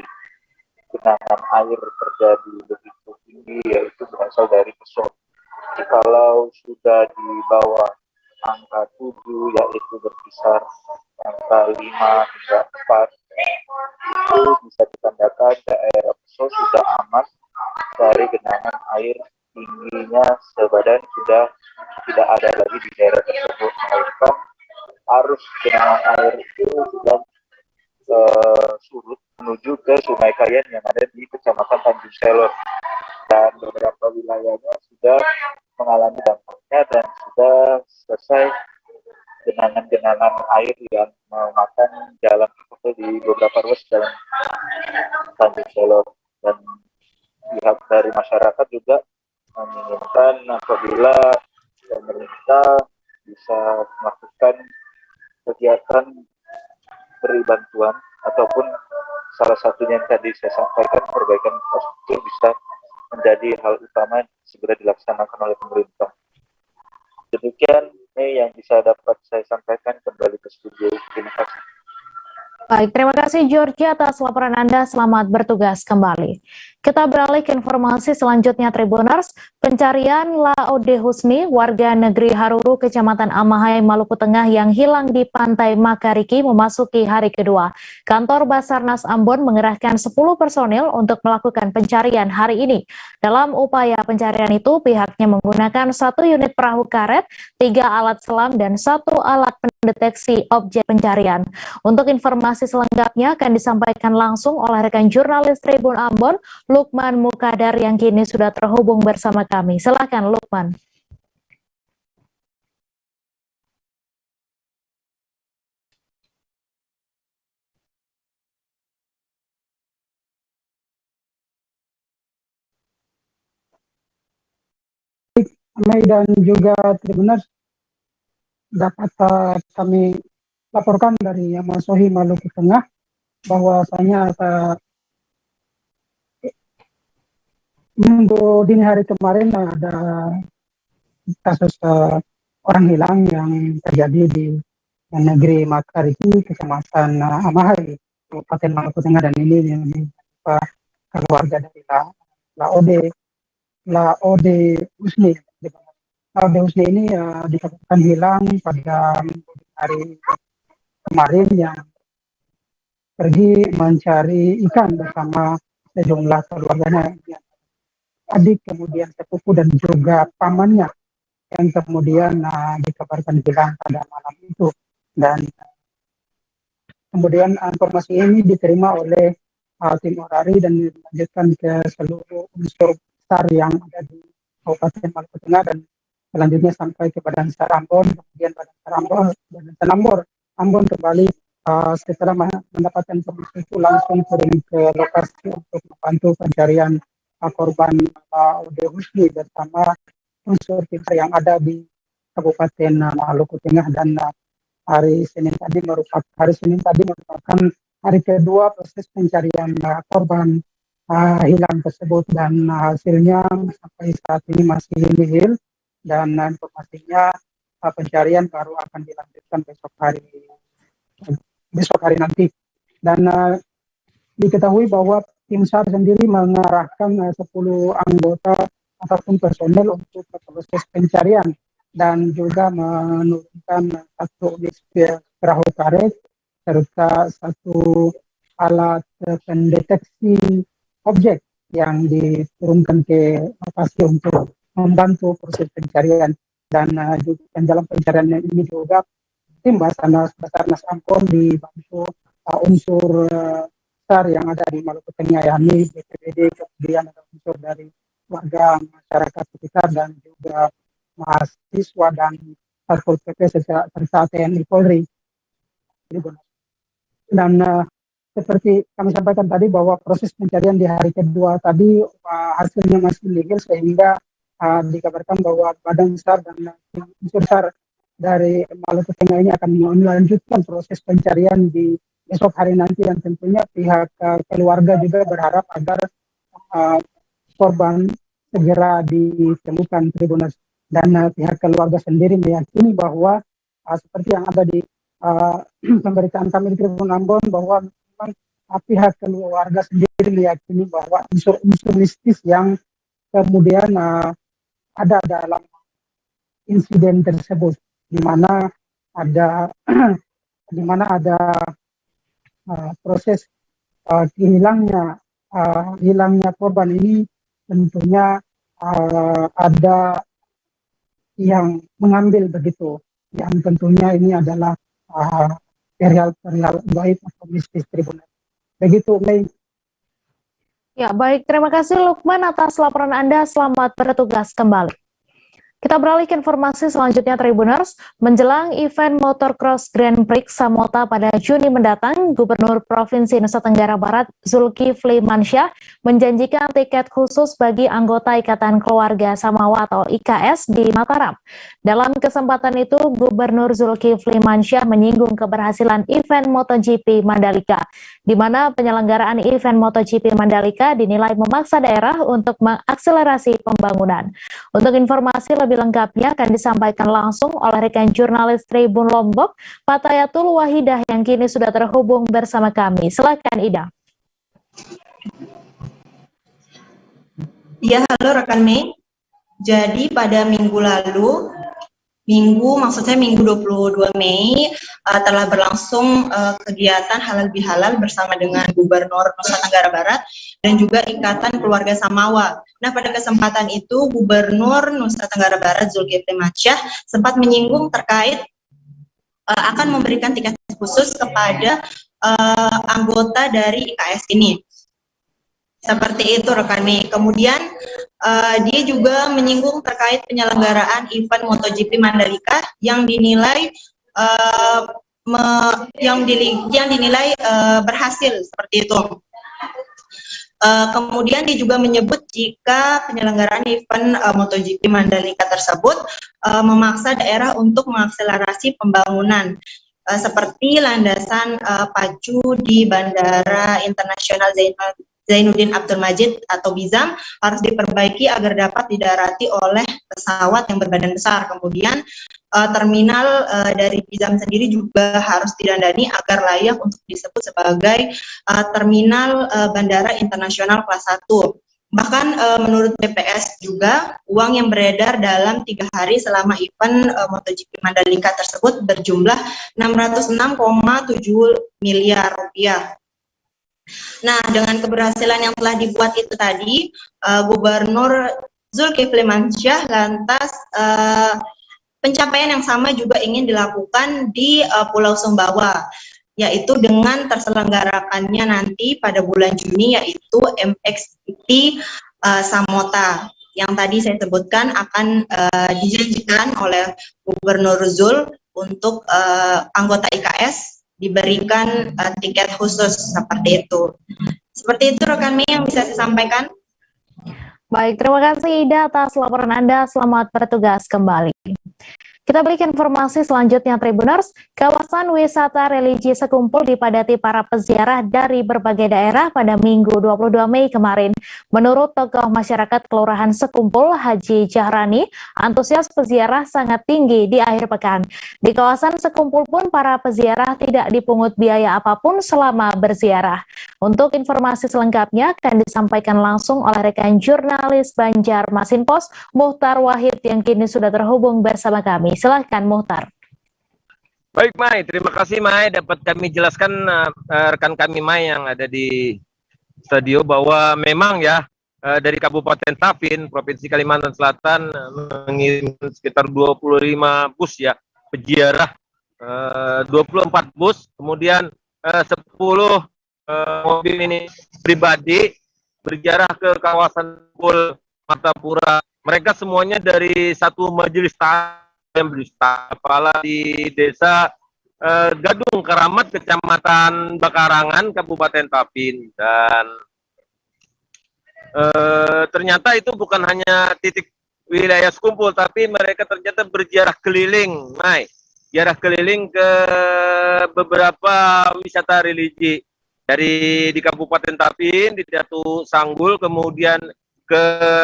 genangan air terjadi begitu tinggi yaitu berasal dari Pesong. Jikalau sudah di bawah angka 7, yaitu berkisar angka 5 hingga 4, itu bisa ditandakan daerah Pesong sudah aman dari genangan air tingginya sebadan, sudah tidak ada lagi di daerah tersebut, melainkan arus genangan air itu sudah surut menuju ke Sungai Kayan yang ada di Kecamatan Tanjung Selor, dan beberapa wilayahnya sudah mengalami dampaknya dan sudah selesai genangan-genangan air yang memakan jalan di beberapa ruas jalan Tanjung Selor. Dan pihak dari masyarakat juga menginginkan apabila pemerintah bisa melakukan kegiatan beri bantuan ataupun salah satunya yang tadi saya sampaikan, perbaikan infrastruktur bisa menjadi hal utama yang segera dilaksanakan oleh pemerintah. Demikian yang bisa dapat saya sampaikan, kembali ke studio. Terima kasih. Baik, terima kasih Georgia atas laporan Anda. Selamat bertugas kembali. Kita beralih ke informasi selanjutnya, Tribuners. Pencarian Laode Husni, warga negeri Haruru, Kecamatan Amahai, Maluku Tengah yang hilang di Pantai Makariki memasuki hari kedua. Kantor Basarnas Ambon mengerahkan 10 personil untuk melakukan pencarian hari ini. Dalam upaya pencarian itu, pihaknya menggunakan 1 unit perahu karet, 3 alat selam, dan 1 alat pendeteksi objek pencarian. Untuk informasi selengkapnya akan disampaikan langsung oleh rekan jurnalis Tribun Ambon, Lukman Mukadar, yang kini sudah terhubung bersama kami. Silakan Lukman. Mei dan juga Tribuners, dapat kami laporkan dari Amasohi, Maluku Tengah, bahwasanya minggu dini hari kemarin ada kasus orang hilang yang terjadi di negeri Makariki, Kecamatan Amahai, Kabupaten Maluku Tengah, dan ini yang keluarga dari Laode Husni. Laode Husni ini dikatakan hilang pada hari kemarin, yang pergi mencari ikan bersama sejumlah keluarganya. adik, kemudian sepupu dan juga pamannya yang kemudian dikabarkan hilang pada malam itu. Dan kemudian informasi ini diterima oleh tim Orari dan dilanjutkan ke seluruh unsur besar yang ada di Kabupaten Maluku Tengah dan selanjutnya sampai ke Badan SAR Ambon, kemudian Badan SAR Ambon kembali setelah mendapatkan informasi itu langsung turun ke lokasi untuk membantu pencarian korban Ode Husni bersama unsur kita yang ada di Kabupaten Maluku Tengah. Dan hari Senin tadi merupakan hari kedua proses pencarian korban hilang tersebut, dan hasilnya sampai saat ini masih nihil, dan informasinya pencarian baru akan dilanjutkan besok hari nanti. Dan diketahui bahwa tim SAR sendiri mengarahkan 10 anggota ataupun personel untuk proses pencarian dan juga menurunkan 1 unit perahu karet serta 1 alat pendeteksi objek yang diturunkan ke lokasi untuk membantu proses pencarian. Dan dalam pencarian ini juga tim Basarnas Ambon dibantu unsur SAR yang ada di Maluku Tengah, yakni BPBD, kemudian ada unsur dari warga masyarakat sekitar dan juga mahasiswa dan Satpol PP serta TNI Polri. Dan seperti kami sampaikan tadi bahwa proses pencarian di hari kedua tadi hasilnya masih nihil, sehingga dikabarkan bahwa Badan SAR dan unsur SAR dari Maluku Tengah ini akan melanjutkan proses pencarian di besok hari nanti, dan tentunya pihak keluarga juga berharap agar korban segera ditemukan, Tribuners. Dan pihak keluarga sendiri meyakini bahwa seperti yang ada di pemberitaan kami di Tribun Ambon, bahwa memang pihak keluarga sendiri meyakini bahwa unsur-unsur mistis yang kemudian ada dalam insiden tersebut, di mana ada proses hilangnya korban ini, tentunya ada yang mengambil begitu, yang tentunya ini adalah serial gaib atau mistis, Tribun. Begitu, Mei. Ya, baik. Terima kasih Lukman atas laporan Anda. Selamat bertugas kembali. Kita beralih ke informasi selanjutnya, Tribuners. Menjelang event Motocross Grand Prix Samota pada Juni mendatang, Gubernur Provinsi Nusa Tenggara Barat Zulkifli Mansyah menjanjikan tiket khusus bagi anggota Ikatan Keluarga Samawa atau IKS di Mataram. Dalam kesempatan itu, Gubernur Zulkifli Mansyah menyinggung keberhasilan event MotoGP Mandalika, di mana penyelenggaraan event MotoGP Mandalika dinilai memaksa daerah untuk mengakselerasi pembangunan. Untuk informasi lebih lengkapnya akan disampaikan langsung oleh rekan jurnalis Tribun Lombok, Patayatul Wahidah, yang kini sudah terhubung bersama kami. Silakan, Ida. Ya, halo rekan Mei. Jadi pada minggu 22 Mei telah berlangsung kegiatan halal bihalal bersama dengan Gubernur Nusa Tenggara Barat dan juga Ikatan Keluarga Samawa. Nah, pada kesempatan itu Gubernur Nusa Tenggara Barat Zulkifli Mansyah sempat menyinggung terkait akan memberikan tiket khusus kepada anggota dari IKS ini. Seperti itu rekan Mei. Kemudian dia juga menyinggung terkait penyelenggaraan event MotoGP Mandalika yang dinilai berhasil seperti itu. Kemudian dia juga menyebut jika penyelenggaraan event MotoGP Mandalika tersebut memaksa daerah untuk mengakselerasi pembangunan seperti landasan pacu di Bandara Internasional Zainuddin Abdul Majid atau Bizam harus diperbaiki agar dapat didarati oleh pesawat yang berbadan besar. Kemudian terminal dari Bizam sendiri juga harus didandani agar layak untuk disebut sebagai terminal bandara internasional kelas 1. Bahkan menurut BPS juga uang yang beredar dalam 3 hari selama event MotoGP Mandalika tersebut berjumlah 606,7 miliar rupiah. Nah, dengan keberhasilan yang telah dibuat itu tadi, Gubernur Zulkifli Mansyah lantas pencapaian yang sama juga ingin dilakukan di Pulau Sumbawa, yaitu dengan terselenggarakannya nanti pada bulan Juni, yaitu MXGP Samota yang tadi saya sebutkan akan dijanjikan oleh Gubernur Zul untuk anggota IKS diberikan tiket khusus seperti itu. Seperti itu rekan Mei yang bisa saya sampaikan. Baik, terima kasih Ida atas laporan Anda. Selamat bertugas kembali. Kita berikan informasi selanjutnya Tribuners. Kawasan wisata religi Sekumpul dipadati para peziarah dari berbagai daerah pada Minggu 22 Mei kemarin. Menurut tokoh masyarakat Kelurahan Sekumpul, Haji Jahrani, antusias peziarah sangat tinggi di akhir pekan. Di kawasan Sekumpul pun para peziarah tidak dipungut biaya apapun selama berziarah. Untuk informasi selengkapnya akan disampaikan langsung oleh rekan jurnalis Banjarmasin Pos, Muhtar Wahid yang kini sudah terhubung bersama kami. Silahkan Muhtar. Baik Mai, terima kasih Mai. Dapat kami jelaskan rekan kami Mai yang ada di studio bahwa memang ya dari Kabupaten Tapin, Provinsi Kalimantan Selatan mengirim sekitar 25 bus ya peziarah, 24 bus, kemudian 10 mobil ini pribadi berziarah ke kawasan Pul Martapura. Mereka semuanya dari satu majelis kepala di desa Gadung Keramat, Kecamatan Bakarangan, Kabupaten Tapin. Dan ternyata itu bukan hanya titik wilayah Sekumpul, tapi mereka ternyata berziarah keliling, ziarah keliling ke beberapa wisata religi. Dari di Kabupaten Tapin, di Datu Sanggul, kemudian ke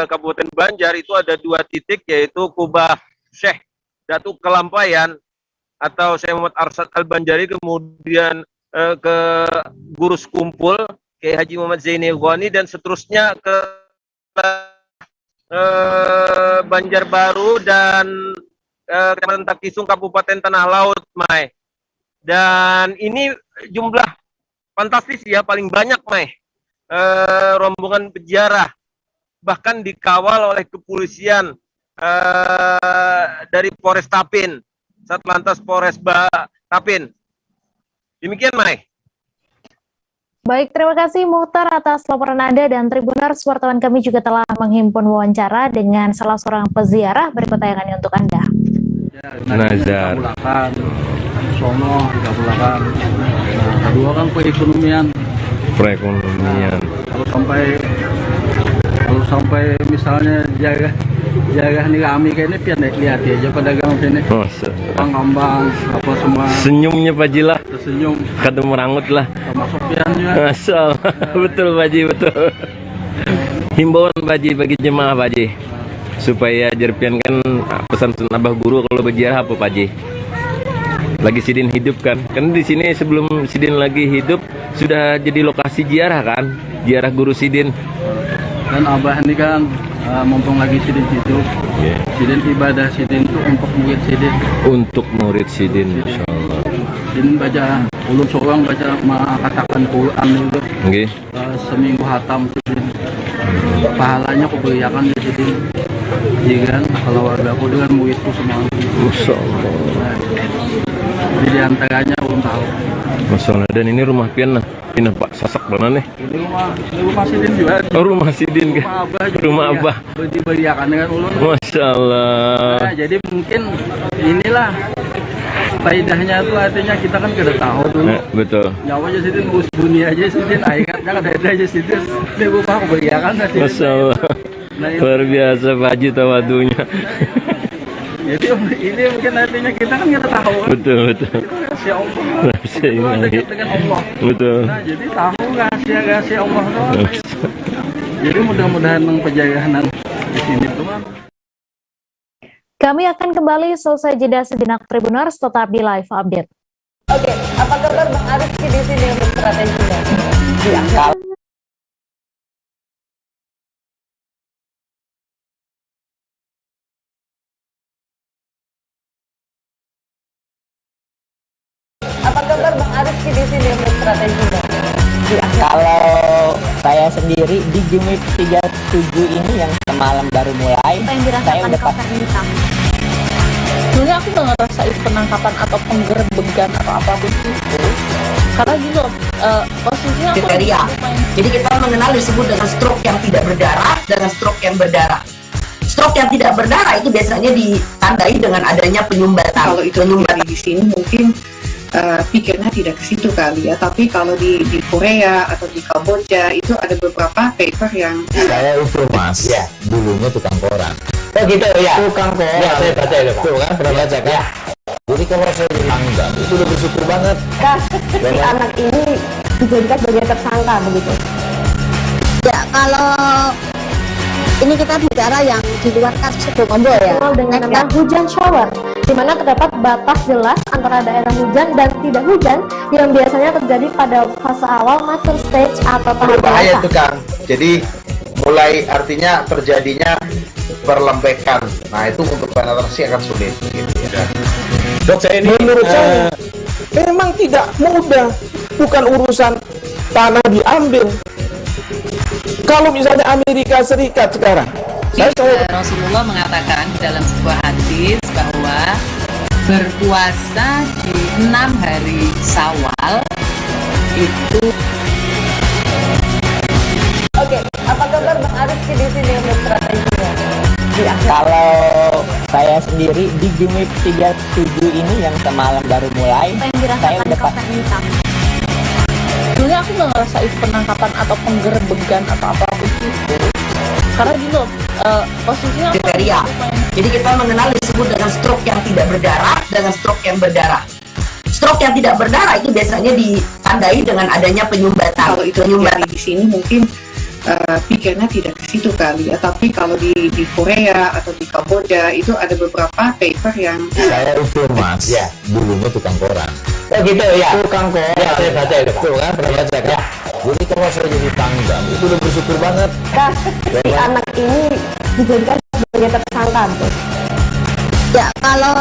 Kabupaten Banjar itu ada 2 titik, yaitu Kubah Syekh Datu Kelampayan atau Syekh Muhammad Arsyad Al-Banjari, kemudian ke Guru Sekumpul Kiai Haji Muhammad Zaini Ghani, dan seterusnya ke Banjarbaru dan Kecamatan Takisung Kabupaten Tanah Laut, Mai. Dan ini jumlah fantastis ya, paling banyak Mai rombongan peziarah, bahkan dikawal oleh kepolisian dari Polres Tapin, Satlantas Polres Tapin. Demikian Mai. Baik, terima kasih Muhtar atas laporan Anda, dan Tribuners, wartawan kami juga telah menghimpun wawancara dengan salah seorang peziarah. Berikut tayangannya untuk Anda. Nazar. Sono 38. Nah, kedua kan perekonomian. Kalau sampai misalnya jaga nih kami kayaknya pian lihat aja pedagang sini. Ngambang apa semua. Senyumnya Pak Ji lah. Senyum. Kado merangut lah. Termasuk pian juga. Masya Allah. Betul Pak Ji, betul. Himbauan Pak Ji bagi jemaah Pak Ji, supaya jerpian kan pesan Abah Guru kalau berziarah apa Pak Ji? Lagi Sidin hidup kan di sini sebelum Sidin lagi hidup sudah jadi lokasi ziarah kan, ziarah Guru Sidin. Dan Abah ini kan mumpung lagi Sidin hidup, Sidin ibadah Sidin itu untuk murid Sidin. Untuk murid Sidin, Insya Allah. Sidin baca, ulun seorang baca katakan Quran itu, seminggu hatam Sidin. Pahalanya keberiakan di Sidin. Jadi kan kalau warga aku dengan muridku semua. Masya Allah. Jadi antaranya belum tahu. Masya Allah. Dan ini rumah pian pindah Pak Sasak mana nih? Ini rumah Sidin juga. Oh, rumah Sidin kan? Rumah Abah. Diberiakan dengan ulun. Masya Allah. Nah, jadi mungkin inilah faedahnya itu, artinya kita kan tidak tahu dulu. Nah, betul. Nyawa aja Sidin, urus dunia aja Sidin, ingatnya ada aja Sidin. Ini rumah keberiakan. Masya Allah. Nah, luar biasa Pak Haji tawadunya. Jadi ini mungkin artinya kita kan nggak tahu kan? Betul. Rahasia Allah. Kita dekat dengan Allah. Betul. Nah, jadi tahu rahasia Allah doang. Jadi mudah-mudahan penjagaan di sini teman. Kami akan kembali selesai jeda sejenak Tribuners, tetap di live update. Oke, apa kabar Bang Arif di sini untuk strateginya? Diangkat. Apa kabar Bang Arif di sini untuk strateginya? Kalau saya sendiri di Jumip 37 ini yang semalam baru mulai, saya udah pasti. Sebenarnya aku nggak ngerasain penangkapan atau penggerbegan atau apapun itu, karena gini loh, posisinya aku kriteria. Jadi kita mengenal disebut dengan stroke yang tidak berdarah dengan stroke yang berdarah. Stroke yang tidak berdarah itu biasanya ditandai dengan adanya penyumbatan. Kalau itu penyumbatan di sini mungkin pikirnya tidak ke situ kali ya, tapi kalau di Korea atau di Kamboja itu ada beberapa paper yang saya itu mas, ya dulunya tukang koran. Oh gitu ya, tukang koran. Ya, saya baca itu Pak. Tuh kan pernah baca kan? Ya. Jadi kalau saya jadi tanggal itu udah bersyukur banget. Si anak ini dijadikan sebagai tersangka begitu. Ya kalau ini kita bicara yang di luar kasus Bokombo ya. Dengan nama hujan shower, di mana terdapat batas jelas antara daerah hujan dan tidak hujan yang biasanya terjadi pada fase awal mature stage atau tahap Berbahaya dewasa. itu Kang. Jadi mulai artinya terjadinya perlembekan. Nah itu untuk penetrasi akan sulit. Gitu, ya. Dok saya ini menurut saya memang tidak mudah, bukan urusan tanah diambil. Kalau misalnya Amerika Serikat sekarang, Rasulullah mengatakan dalam sebuah hadis bahwa berpuasa di 6 hari Syawal itu. Oke, apa kabar Bang Ariski di sini untuk strateginya? Kalau saya sendiri di Jumip 37 ini yang semalam baru mulai, saya udah pasti. Sebenarnya aku nggak ngerasain penangkapan atau penggerbegan atau apapun itu, karena gini loh, posisinya aku kriteria. Jadi kita mengenal disebut dengan stroke yang tidak berdarah dengan stroke yang berdarah. Stroke yang tidak berdarah itu biasanya ditandai dengan adanya penyumbatan. Kalau itu penyumbatan di sini mungkin pikirnya tidak ke situ kali ya, tapi kalau di Korea atau di Kamboja itu ada beberapa paper yang saya itu mas, ya dulunya tukang koran. Oh gitu ya, tukang koran. Ya, saya baca itu Pak. Tuh kan pernah baca kan? Ya. Jadi kalau saya jadi tanggal itu udah bersyukur banget. Si anak ini dijadikan sebagai tersangka betul. Ya kalau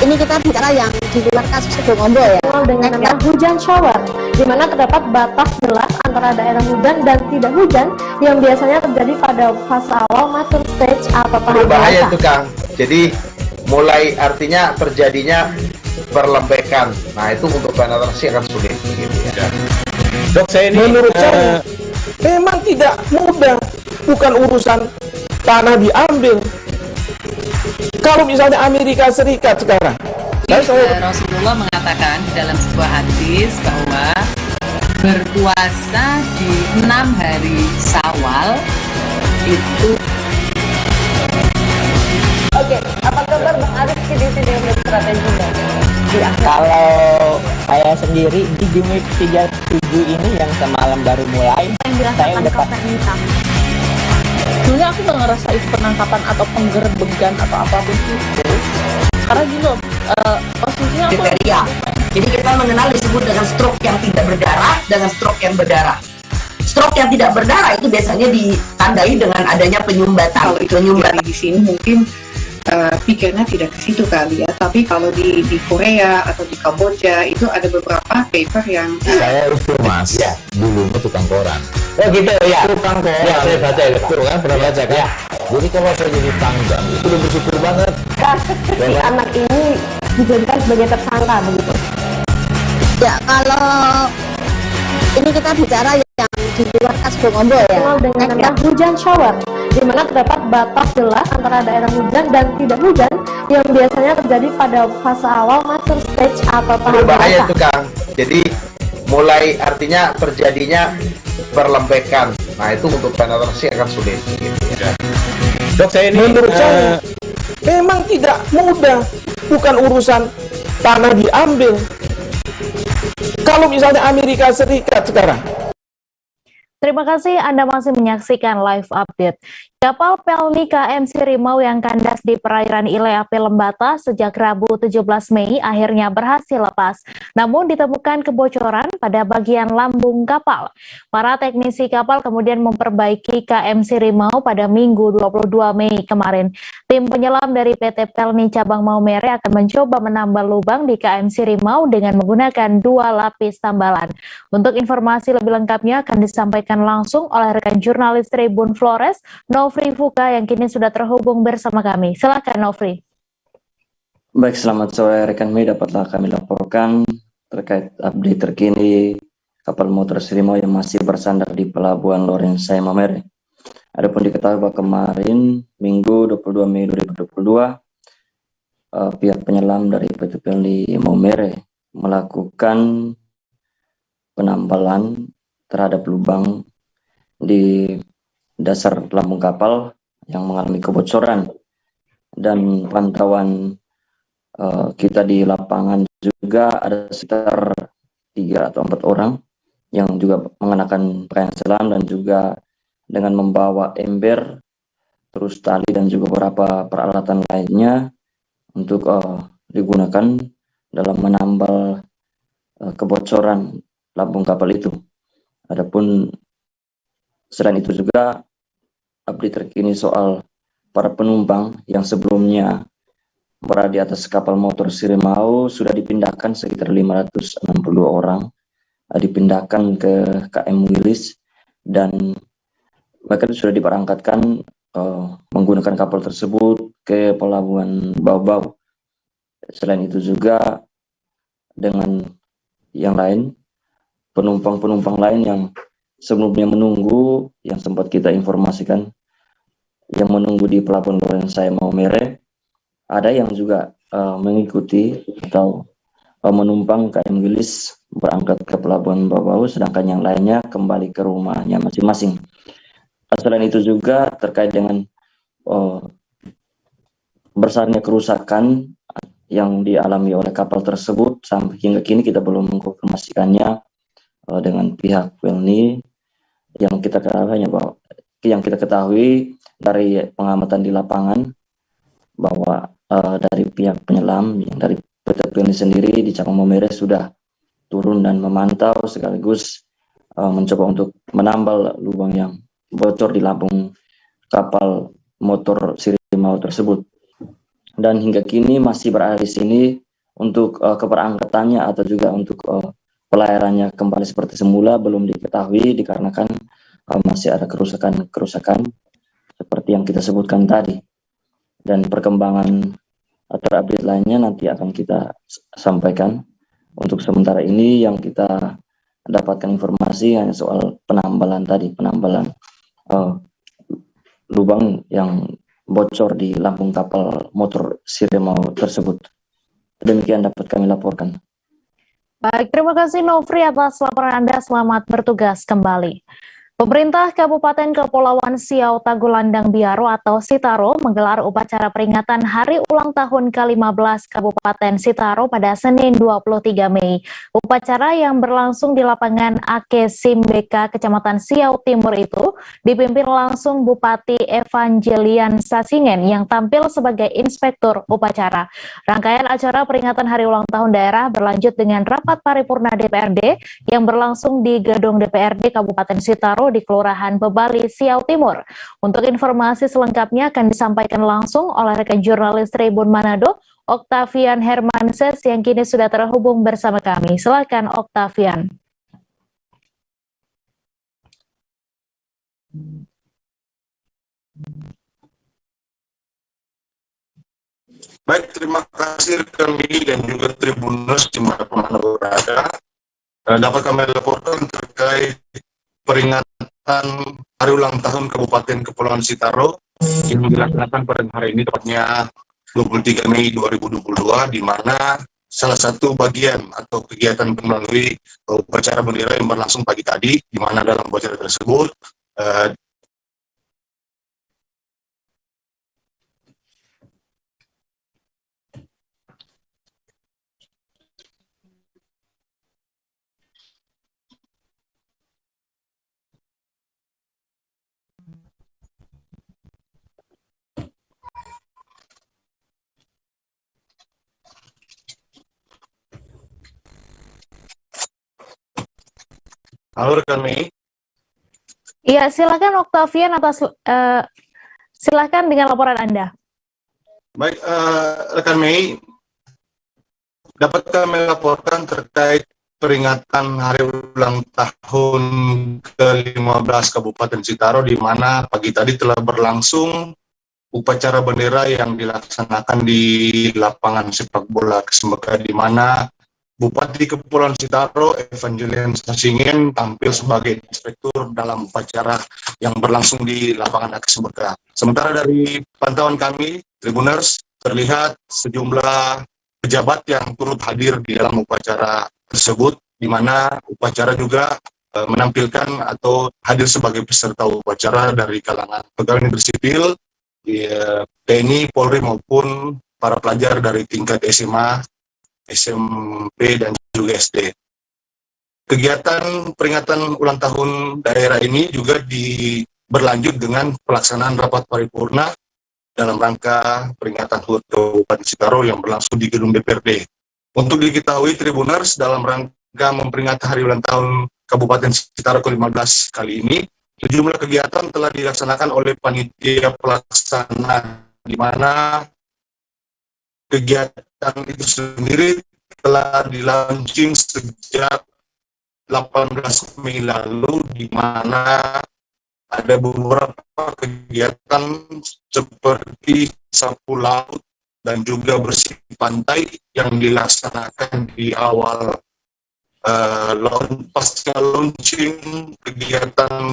ini kita bicara yang di luar kasus Bokombo ya. Dengan nama hujan shower, di mana terdapat batas jelas antara daerah hujan dan tidak hujan yang biasanya terjadi pada fase awal mature stage atau tahap Berbahaya dewasa. itu Kang. Jadi mulai artinya terjadinya perlembekan. Nah itu untuk penetrasi akan sulit. Gitu, ya. Dok saya ini menurut saya memang tidak mudah, bukan urusan tanah diambil. Kalau misalnya Amerika Serikat sekarang, Rasulullah mengatakan dalam sebuah hadis bahwa berpuasa di 6 hari Syawal itu. Oke, apa kabar Bang Ariski di sini untuk strateginya? Kalau saya sendiri di Jumip 37 ini yang semalam baru mulai, saya udah pasti. Sebenarnya aku nggak ngerasain penangkapan atau penggerbegan atau apapun itu, karena gini loh, posisinya aku kriteria. Jadi kita mengenal disebut dengan stroke yang tidak berdarah dengan stroke yang berdarah. Stroke yang tidak berdarah itu biasanya ditandai dengan adanya penyumbatan. Kalau itu penyumbatan di sini mungkin pikirnya tidak ke situ kali ya, tapi kalau di Korea atau di Kamboja itu ada beberapa paper yang saya itu mas, ya dulunya tukang koran. Oh gitu ya, tukang koran. Ya, saya baca itu Pak. Tuh kan pernah baca kan? Ya. Jadi kalau saya jadi tanggal itu udah bersyukur banget. Si anak ini dijadikan sebagai tersangka begitu. Ya kalau ini kita bicara yang di luar kasus Bokombo ya. Dengan nama hujan shower, di mana terdapat batas jelas antara daerah hujan dan tidak hujan yang biasanya terjadi pada fase awal mature stage atau tahap Berbahaya dewasa. itu Kang. Jadi mulai artinya terjadinya perlembekan. Nah itu untuk penetrasi akan sulit. Gitu, ya. dok saya ini menurut saya memang tidak mudah, bukan urusan tanah diambil. Kalau misalnya Amerika Serikat sekarang. Terima kasih Anda masih menyaksikan live update. Kapal Pelni KM Sirimau yang kandas di perairan Ileape Lembata sejak Rabu 17 Mei akhirnya berhasil lepas. Namun ditemukan kebocoran pada bagian lambung kapal. Para teknisi kapal kemudian memperbaiki KM Sirimau pada Minggu 22 Mei kemarin. Tim penyelam dari PT Pelni Cabang Maumere akan mencoba menambal lubang di KM Sirimau dengan menggunakan 2 lapis tambalan. Untuk informasi lebih lengkapnya akan disampaikan langsung oleh rekan jurnalis Tribun Flores, Nofri Fuka, yang kini sudah terhubung bersama kami. Silakan Nofri. Baik, selamat sore rekan media. Dapatlah kami laporkan terkait update terkini kapal motor Sirimau yang masih bersandar di Pelabuhan Lorensai Maumere. Adapun diketahui bahwa kemarin Minggu 22 Mei 2022 pihak penyelam dari PT Pelni Maumere melakukan penambalan terhadap lubang di dasar lambung kapal yang mengalami kebocoran, dan pantauan kita di lapangan juga ada sekitar 3 atau 4 orang yang juga mengenakan pakaian selam dan juga dengan membawa ember, terus tali dan juga beberapa peralatan lainnya untuk digunakan dalam menambal kebocoran lambung kapal itu. Adapun selain itu juga update terkini soal para penumpang yang sebelumnya berada di atas kapal motor Sirimau sudah dipindahkan sekitar 560 orang, dipindahkan ke KM Wilis, dan mereka sudah diberangkatkan menggunakan kapal tersebut ke Pelabuhan Bau-Bau. Selain itu juga dengan yang lain, penumpang-penumpang lain yang sebelumnya menunggu, yang sempat kita informasikan, yang menunggu di Pelabuhan Lorensai Maumere, ada yang juga mengikuti atau menumpang KM Wilis berangkat ke Pelabuhan Bau-Bau, sedangkan yang lainnya kembali ke rumahnya masing-masing. Selain itu juga terkait dengan besarnya kerusakan yang dialami oleh kapal tersebut, sampai hingga kini kita belum mengkonfirmasikannya dengan pihak Pelni. Yang kita ketahui dari pengamatan di lapangan bahwa dari pihak penyelam yang dari PT Pelni sendiri di Cabang Maumere sudah turun dan memantau sekaligus mencoba untuk menambal lubang yang bocor di lambung kapal motor Sirimau tersebut. Dan hingga kini masih berada di sini untuk keberangkatannya atau juga untuk pelayarannya kembali seperti semula belum diketahui, dikarenakan masih ada kerusakan seperti yang kita sebutkan tadi. Dan perkembangan terupdate lainnya nanti akan kita sampaikan. Untuk sementara ini yang kita dapatkan informasi hanya soal penambalan lubang yang bocor di lambung kapal motor Sirimau tersebut. Demikian dapat kami laporkan. Baik, terima kasih Nofri atas laporan Anda. Selamat bertugas kembali. Pemerintah Kabupaten Kepulauan Siau Tagulandang Biaro atau Sitaro menggelar upacara peringatan Hari Ulang Tahun ke-15 Kabupaten Sitaro pada Senin 23 Mei. Upacara yang berlangsung di lapangan Ake Simbeka, Kecamatan Siau Timur itu dipimpin langsung Bupati Evangelian Sasingen yang tampil sebagai inspektur upacara. Rangkaian acara peringatan Hari Ulang Tahun daerah berlanjut dengan rapat paripurna DPRD yang berlangsung di Gedung DPRD Kabupaten Sitaro di Kelurahan Bebali, Siau Timur. Untuk informasi selengkapnya akan disampaikan langsung oleh rekan jurnalis Tribun Manado, Octavian Hermanses, yang kini sudah terhubung bersama kami. Silakan Octavian. Baik, terima kasih rekan Mili dan juga Tribuners dimanapun Anda berada. Dapat kami laporkan terkait peringatan Hari Ulang Tahun Kabupaten Kepulauan Sitaro yang dilaksanakan pada hari ini, tepatnya 23 Mei 2022, di mana salah satu bagian atau kegiatan melalui upacara bendera yang berlangsung pagi tadi, di mana dalam upacara tersebut Halo rekan Mei. Iya, silakan Octavian silakan dengan laporan Anda. Baik, rekan Mei, dapat kami laporkan terkait peringatan hari ulang tahun ke-15 Kabupaten Sitaro, di mana pagi tadi telah berlangsung upacara bendera yang dilaksanakan di lapangan sepak bola Kesemeka, di mana Bupati Kepulauan Sitaro Evangeline Sasingin tampil sebagai inspektur dalam upacara yang berlangsung di lapangan Kesemeka. Sementara dari pantauan kami, Tribuners, terlihat sejumlah pejabat yang turut hadir di dalam upacara tersebut, di mana upacara juga menampilkan atau hadir sebagai peserta upacara dari kalangan pegawai negeri sipil, TNI, Polri maupun para pelajar dari tingkat SMA, SMP, dan juga SD. Kegiatan peringatan ulang tahun daerah ini juga berlanjut dengan pelaksanaan rapat paripurna dalam rangka peringatan HUT Kabupaten Sitaro yang berlangsung di gedung DPRD. Untuk diketahui Tribuners, dalam rangka memperingati hari ulang tahun Kabupaten Sitaro ke-15 kali ini, sejumlah kegiatan telah dilaksanakan oleh panitia pelaksana, di mana kegiatan itu sendiri telah dilaunching sejak 18 Mei lalu, di mana ada beberapa kegiatan seperti sapu laut dan juga bersih pantai yang dilaksanakan di awal pasca launching kegiatan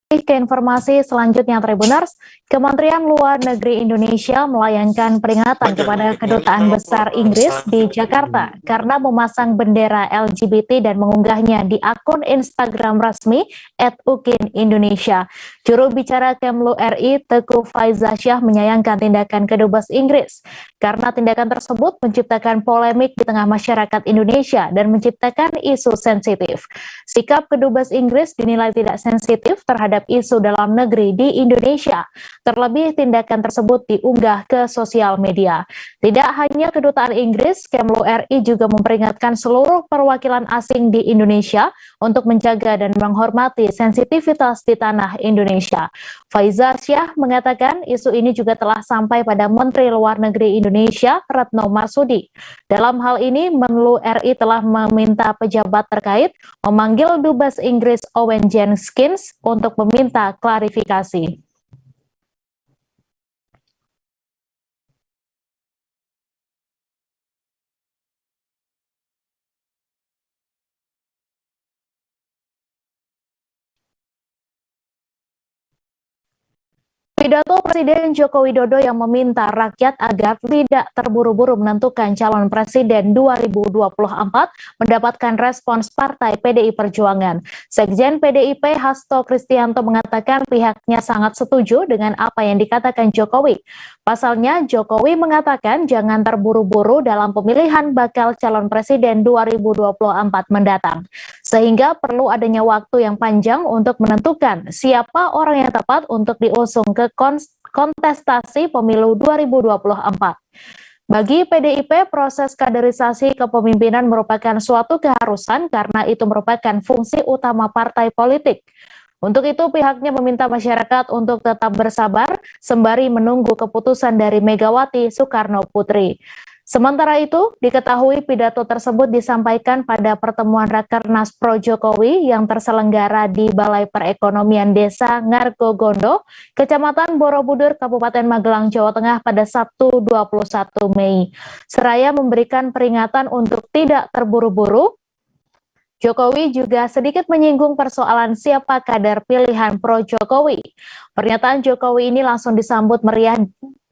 Ke informasi selanjutnya, Tribuners, Kementerian Luar Negeri Indonesia melayangkan peringatan kepada Kedutaan Besar Inggris di Jakarta karena memasang bendera LGBT dan mengunggahnya di akun Instagram resmi @ukin_indonesia. Juru bicara Kemlu RI Teguh Faizasyah menyayangkan tindakan Kedubes Inggris karena tindakan tersebut menciptakan polemik di tengah masyarakat Indonesia dan menciptakan isu sensitif. Sikap Kedubes Inggris dinilai tidak sensitif terhadap isu dalam negeri di Indonesia. Terlebih tindakan tersebut diunggah ke sosial media. Tidak hanya Kedutaan Inggris, Kemlu RI juga memperingatkan seluruh perwakilan asing di Indonesia untuk menjaga dan menghormati sensitivitas di tanah Indonesia. Faizasyah mengatakan isu ini juga telah sampai pada Menteri Luar Negeri Indonesia, Retno Marsudi. Dalam hal ini, Menlu RI telah meminta pejabat terkait memanggil Dubes Inggris Owen Jenkins untuk meminta klarifikasi. Pidato Presiden Joko Widodo yang meminta rakyat agar tidak terburu-buru menentukan calon presiden 2024 mendapatkan respons Partai PDI Perjuangan. Sekjen PDIP Hasto Kristianto mengatakan pihaknya sangat setuju dengan apa yang dikatakan Jokowi. Pasalnya, Jokowi mengatakan jangan terburu-buru dalam pemilihan bakal calon presiden 2024 mendatang. Sehingga perlu adanya waktu yang panjang untuk menentukan siapa orang yang tepat untuk diusung ke kontestasi pemilu 2024. Bagi PDIP, proses kaderisasi kepemimpinan merupakan suatu keharusan karena itu merupakan fungsi utama partai politik. Untuk itu, pihaknya meminta masyarakat untuk tetap bersabar sembari menunggu keputusan dari Megawati Soekarno Putri. Sementara itu, diketahui pidato tersebut disampaikan pada pertemuan Rakernas Pro Jokowi yang terselenggara di Balai Perekonomian Desa Ngargogondo, Kecamatan Borobudur, Kabupaten Magelang, Jawa Tengah pada Sabtu 21 Mei. Seraya memberikan peringatan untuk tidak terburu-buru, Jokowi juga sedikit menyinggung persoalan siapa kader pilihan Pro Jokowi. Pernyataan Jokowi ini langsung disambut meriah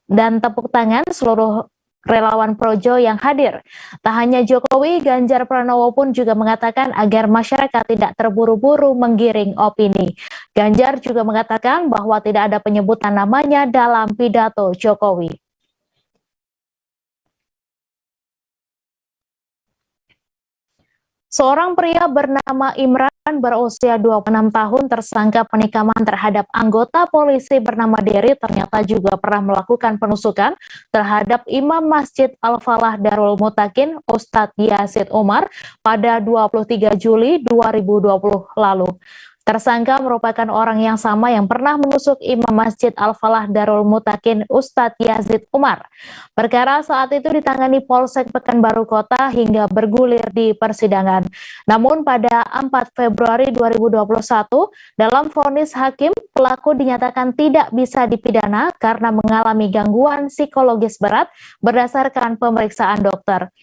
dan tepuk tangan seluruh relawan Projo yang hadir. Tak hanya Jokowi, Ganjar Pranowo pun juga mengatakan agar masyarakat tidak terburu-buru menggiring opini. Ganjar juga mengatakan bahwa tidak ada penyebutan namanya dalam pidato Jokowi. Seorang pria bernama Imran berusia 26 tahun tersangka penikaman terhadap anggota polisi bernama Dery ternyata juga pernah melakukan penusukan terhadap Imam Masjid Al-Falah Darul Mutakin Ustadz Yazid Umar pada 23 Juli 2020 lalu. Tersangka merupakan orang yang sama yang pernah menusuk Imam Masjid Al-Falah Darul Mutakin Ustadz Yazid Umar. Perkara saat itu ditangani Polsek Pekanbaru Kota hingga bergulir di persidangan. Namun pada 4 Februari 2021, dalam vonis hakim, pelaku dinyatakan tidak bisa dipidana karena mengalami gangguan psikologis berat berdasarkan pemeriksaan dokter.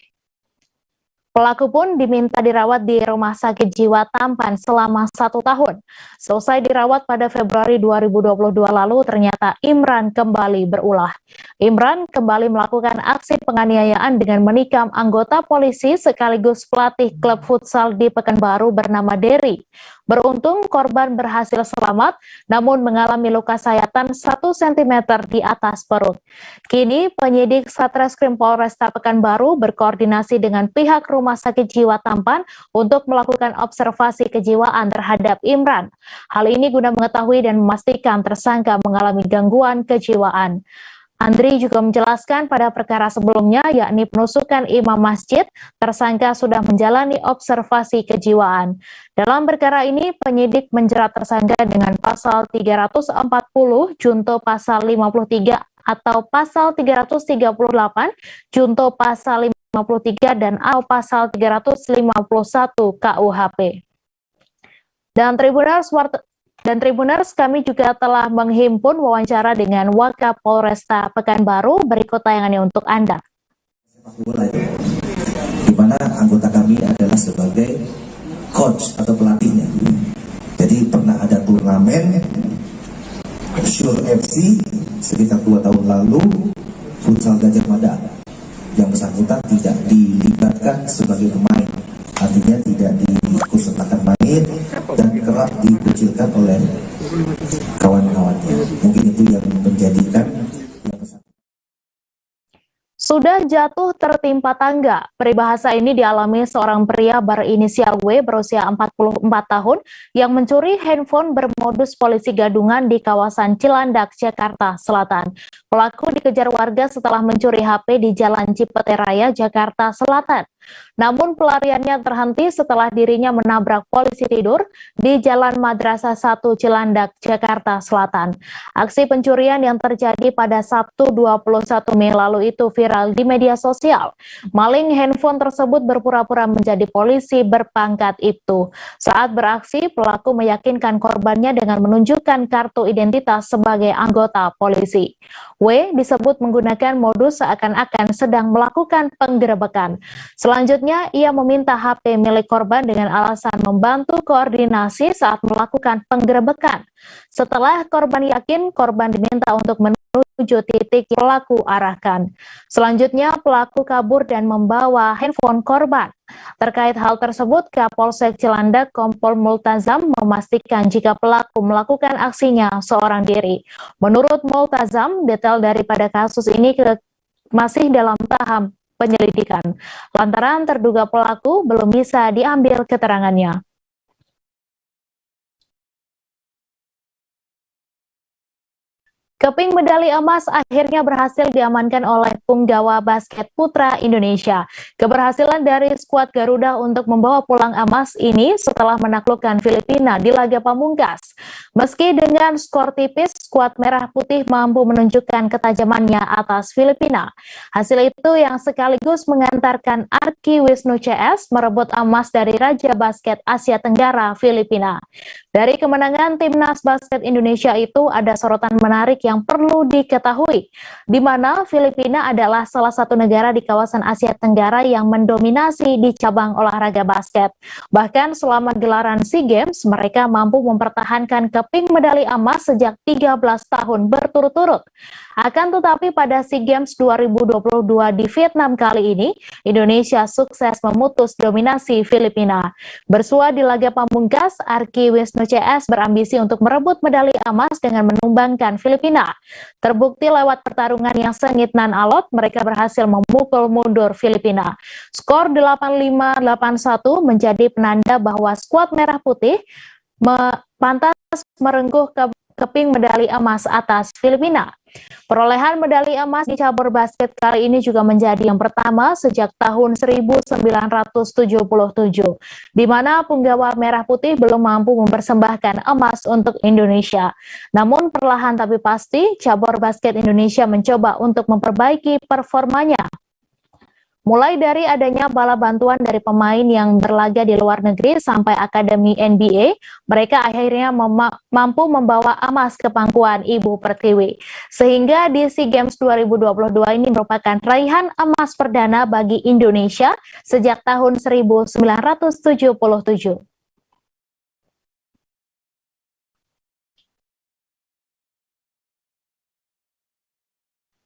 Pelaku pun diminta dirawat di Rumah Sakit Jiwa Tampan selama 1 tahun. Selesai dirawat pada Februari 2022 lalu, ternyata Imran kembali berulah. Imran kembali melakukan aksi penganiayaan dengan menikam anggota polisi sekaligus pelatih klub futsal di Pekanbaru bernama Dery. Beruntung korban berhasil selamat, namun mengalami luka sayatan 1 cm di atas perut. Kini penyidik Satreskrim Polresta Pekanbaru berkoordinasi dengan pihak Rumah Sakit Jiwa Tampan untuk melakukan observasi kejiwaan terhadap Imran. Hal ini guna mengetahui dan memastikan tersangka mengalami gangguan kejiwaan. Andri juga menjelaskan pada perkara sebelumnya, yakni penusukan imam masjid, tersangka sudah menjalani observasi kejiwaan. Dalam perkara ini, penyidik menjerat tersangka dengan pasal 340, junto pasal 53 atau pasal 338, junto pasal 53 dan atau pasal 351 KUHP. Dan Tribuners, kami juga telah menghimpun wawancara dengan Wakapolresta Pekanbaru. Berikut tayangannya untuk Anda. Di mana anggota kami adalah sebagai coach atau pelatihnya. Jadi pernah ada turnamen Syur FC sekitar 2 tahun lalu, futsal Gajah Mada. Yang bersangkutan tidak dilibatkan sebagai pemain. Artinya tidak diikutsertakan main dan kerap dikucilkan oleh kawan-kawannya. Mungkin itu yang menjadikan Sudah jatuh tertimpa tangga. Peribahasa ini dialami seorang pria berinisial W berusia 44 tahun yang mencuri handphone bermodus polisi gadungan di kawasan Cilandak, Jakarta Selatan. Pelaku dikejar warga setelah mencuri HP di Jalan Cipete Raya, Jakarta Selatan. Namun pelariannya terhenti setelah dirinya menabrak polisi tidur di Jalan Madrasah 1 Cilandak, Jakarta Selatan. Aksi pencurian yang terjadi pada Sabtu 21 Mei lalu itu viral di media sosial. Maling handphone tersebut berpura-pura menjadi polisi berpangkat itu. Saat beraksi, pelaku meyakinkan korbannya dengan menunjukkan kartu identitas sebagai anggota polisi. W disebut menggunakan modus seakan-akan sedang melakukan penggerebekan. Selanjutnya, ia meminta HP milik korban dengan alasan membantu koordinasi saat melakukan penggerebekan. Setelah korban yakin, korban diminta untuk menuju titik pelaku arahkan. Selanjutnya, pelaku kabur dan membawa handphone korban. Terkait hal tersebut, Kapolsek Cilandak Kompol Multazam memastikan jika pelaku melakukan aksinya seorang diri. Menurut Multazam, detail daripada kasus ini masih dalam tahap penyelidikan, lantaran terduga pelaku belum bisa diambil keterangannya. Keping medali emas akhirnya berhasil diamankan oleh punggawa basket putra Indonesia. Keberhasilan dari skuad Garuda untuk membawa pulang emas ini setelah menaklukkan Filipina di laga pamungkas. Meski dengan skor tipis, skuad merah putih mampu menunjukkan ketajamannya atas Filipina. Hasil itu yang sekaligus mengantarkan Arki Wisnu CS merebut emas dari Raja Basket Asia Tenggara, Filipina. Dari kemenangan Timnas Basket Indonesia itu ada sorotan menarik yang perlu diketahui, di mana Filipina adalah salah satu negara di kawasan Asia Tenggara yang mendominasi di cabang olahraga basket. Bahkan selama gelaran SEA Games, mereka mampu mempertahankan keping medali emas sejak 13 tahun berturut-turut. Akan tetapi pada SEA Games 2022 di Vietnam kali ini, Indonesia sukses memutus dominasi Filipina. Bersua di laga pamungkas, Arki Wisnu CS berambisi untuk merebut medali emas dengan menumbangkan Filipina. Terbukti lewat pertarungan yang sengit nan alot, mereka berhasil memukul mundur Filipina. Skor 85-81 menjadi penanda bahwa skuad merah putih pantas merengkuh keping medali emas atas Filipina. Perolehan medali emas di cabur basket kali ini juga menjadi yang pertama sejak tahun 1977, di mana punggawa merah putih belum mampu mempersembahkan emas untuk Indonesia. Namun perlahan tapi pasti, cabur basket Indonesia mencoba untuk memperbaiki performanya. Mulai dari adanya bala bantuan dari pemain yang berlaga di luar negeri sampai akademi NBA, mereka akhirnya mampu membawa emas ke pangkuan Ibu Pertiwi. Sehingga di SEA Games 2022 ini merupakan raihan emas perdana bagi Indonesia sejak tahun 1977.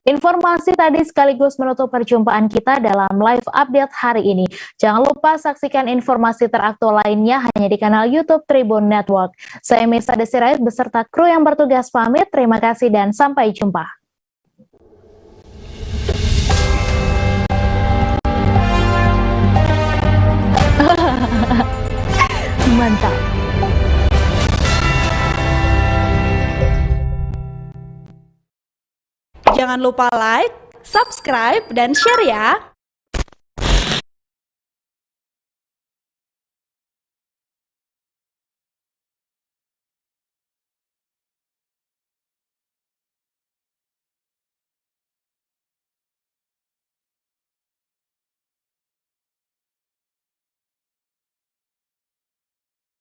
Informasi tadi sekaligus menutup perjumpaan kita dalam live update hari ini. Jangan lupa saksikan informasi teraktual lainnya hanya di kanal YouTube Tribun Network. Saya Mesa Desirait beserta kru yang bertugas pamit. Terima kasih dan sampai jumpa. Mantap. Jangan lupa like, subscribe, dan share ya!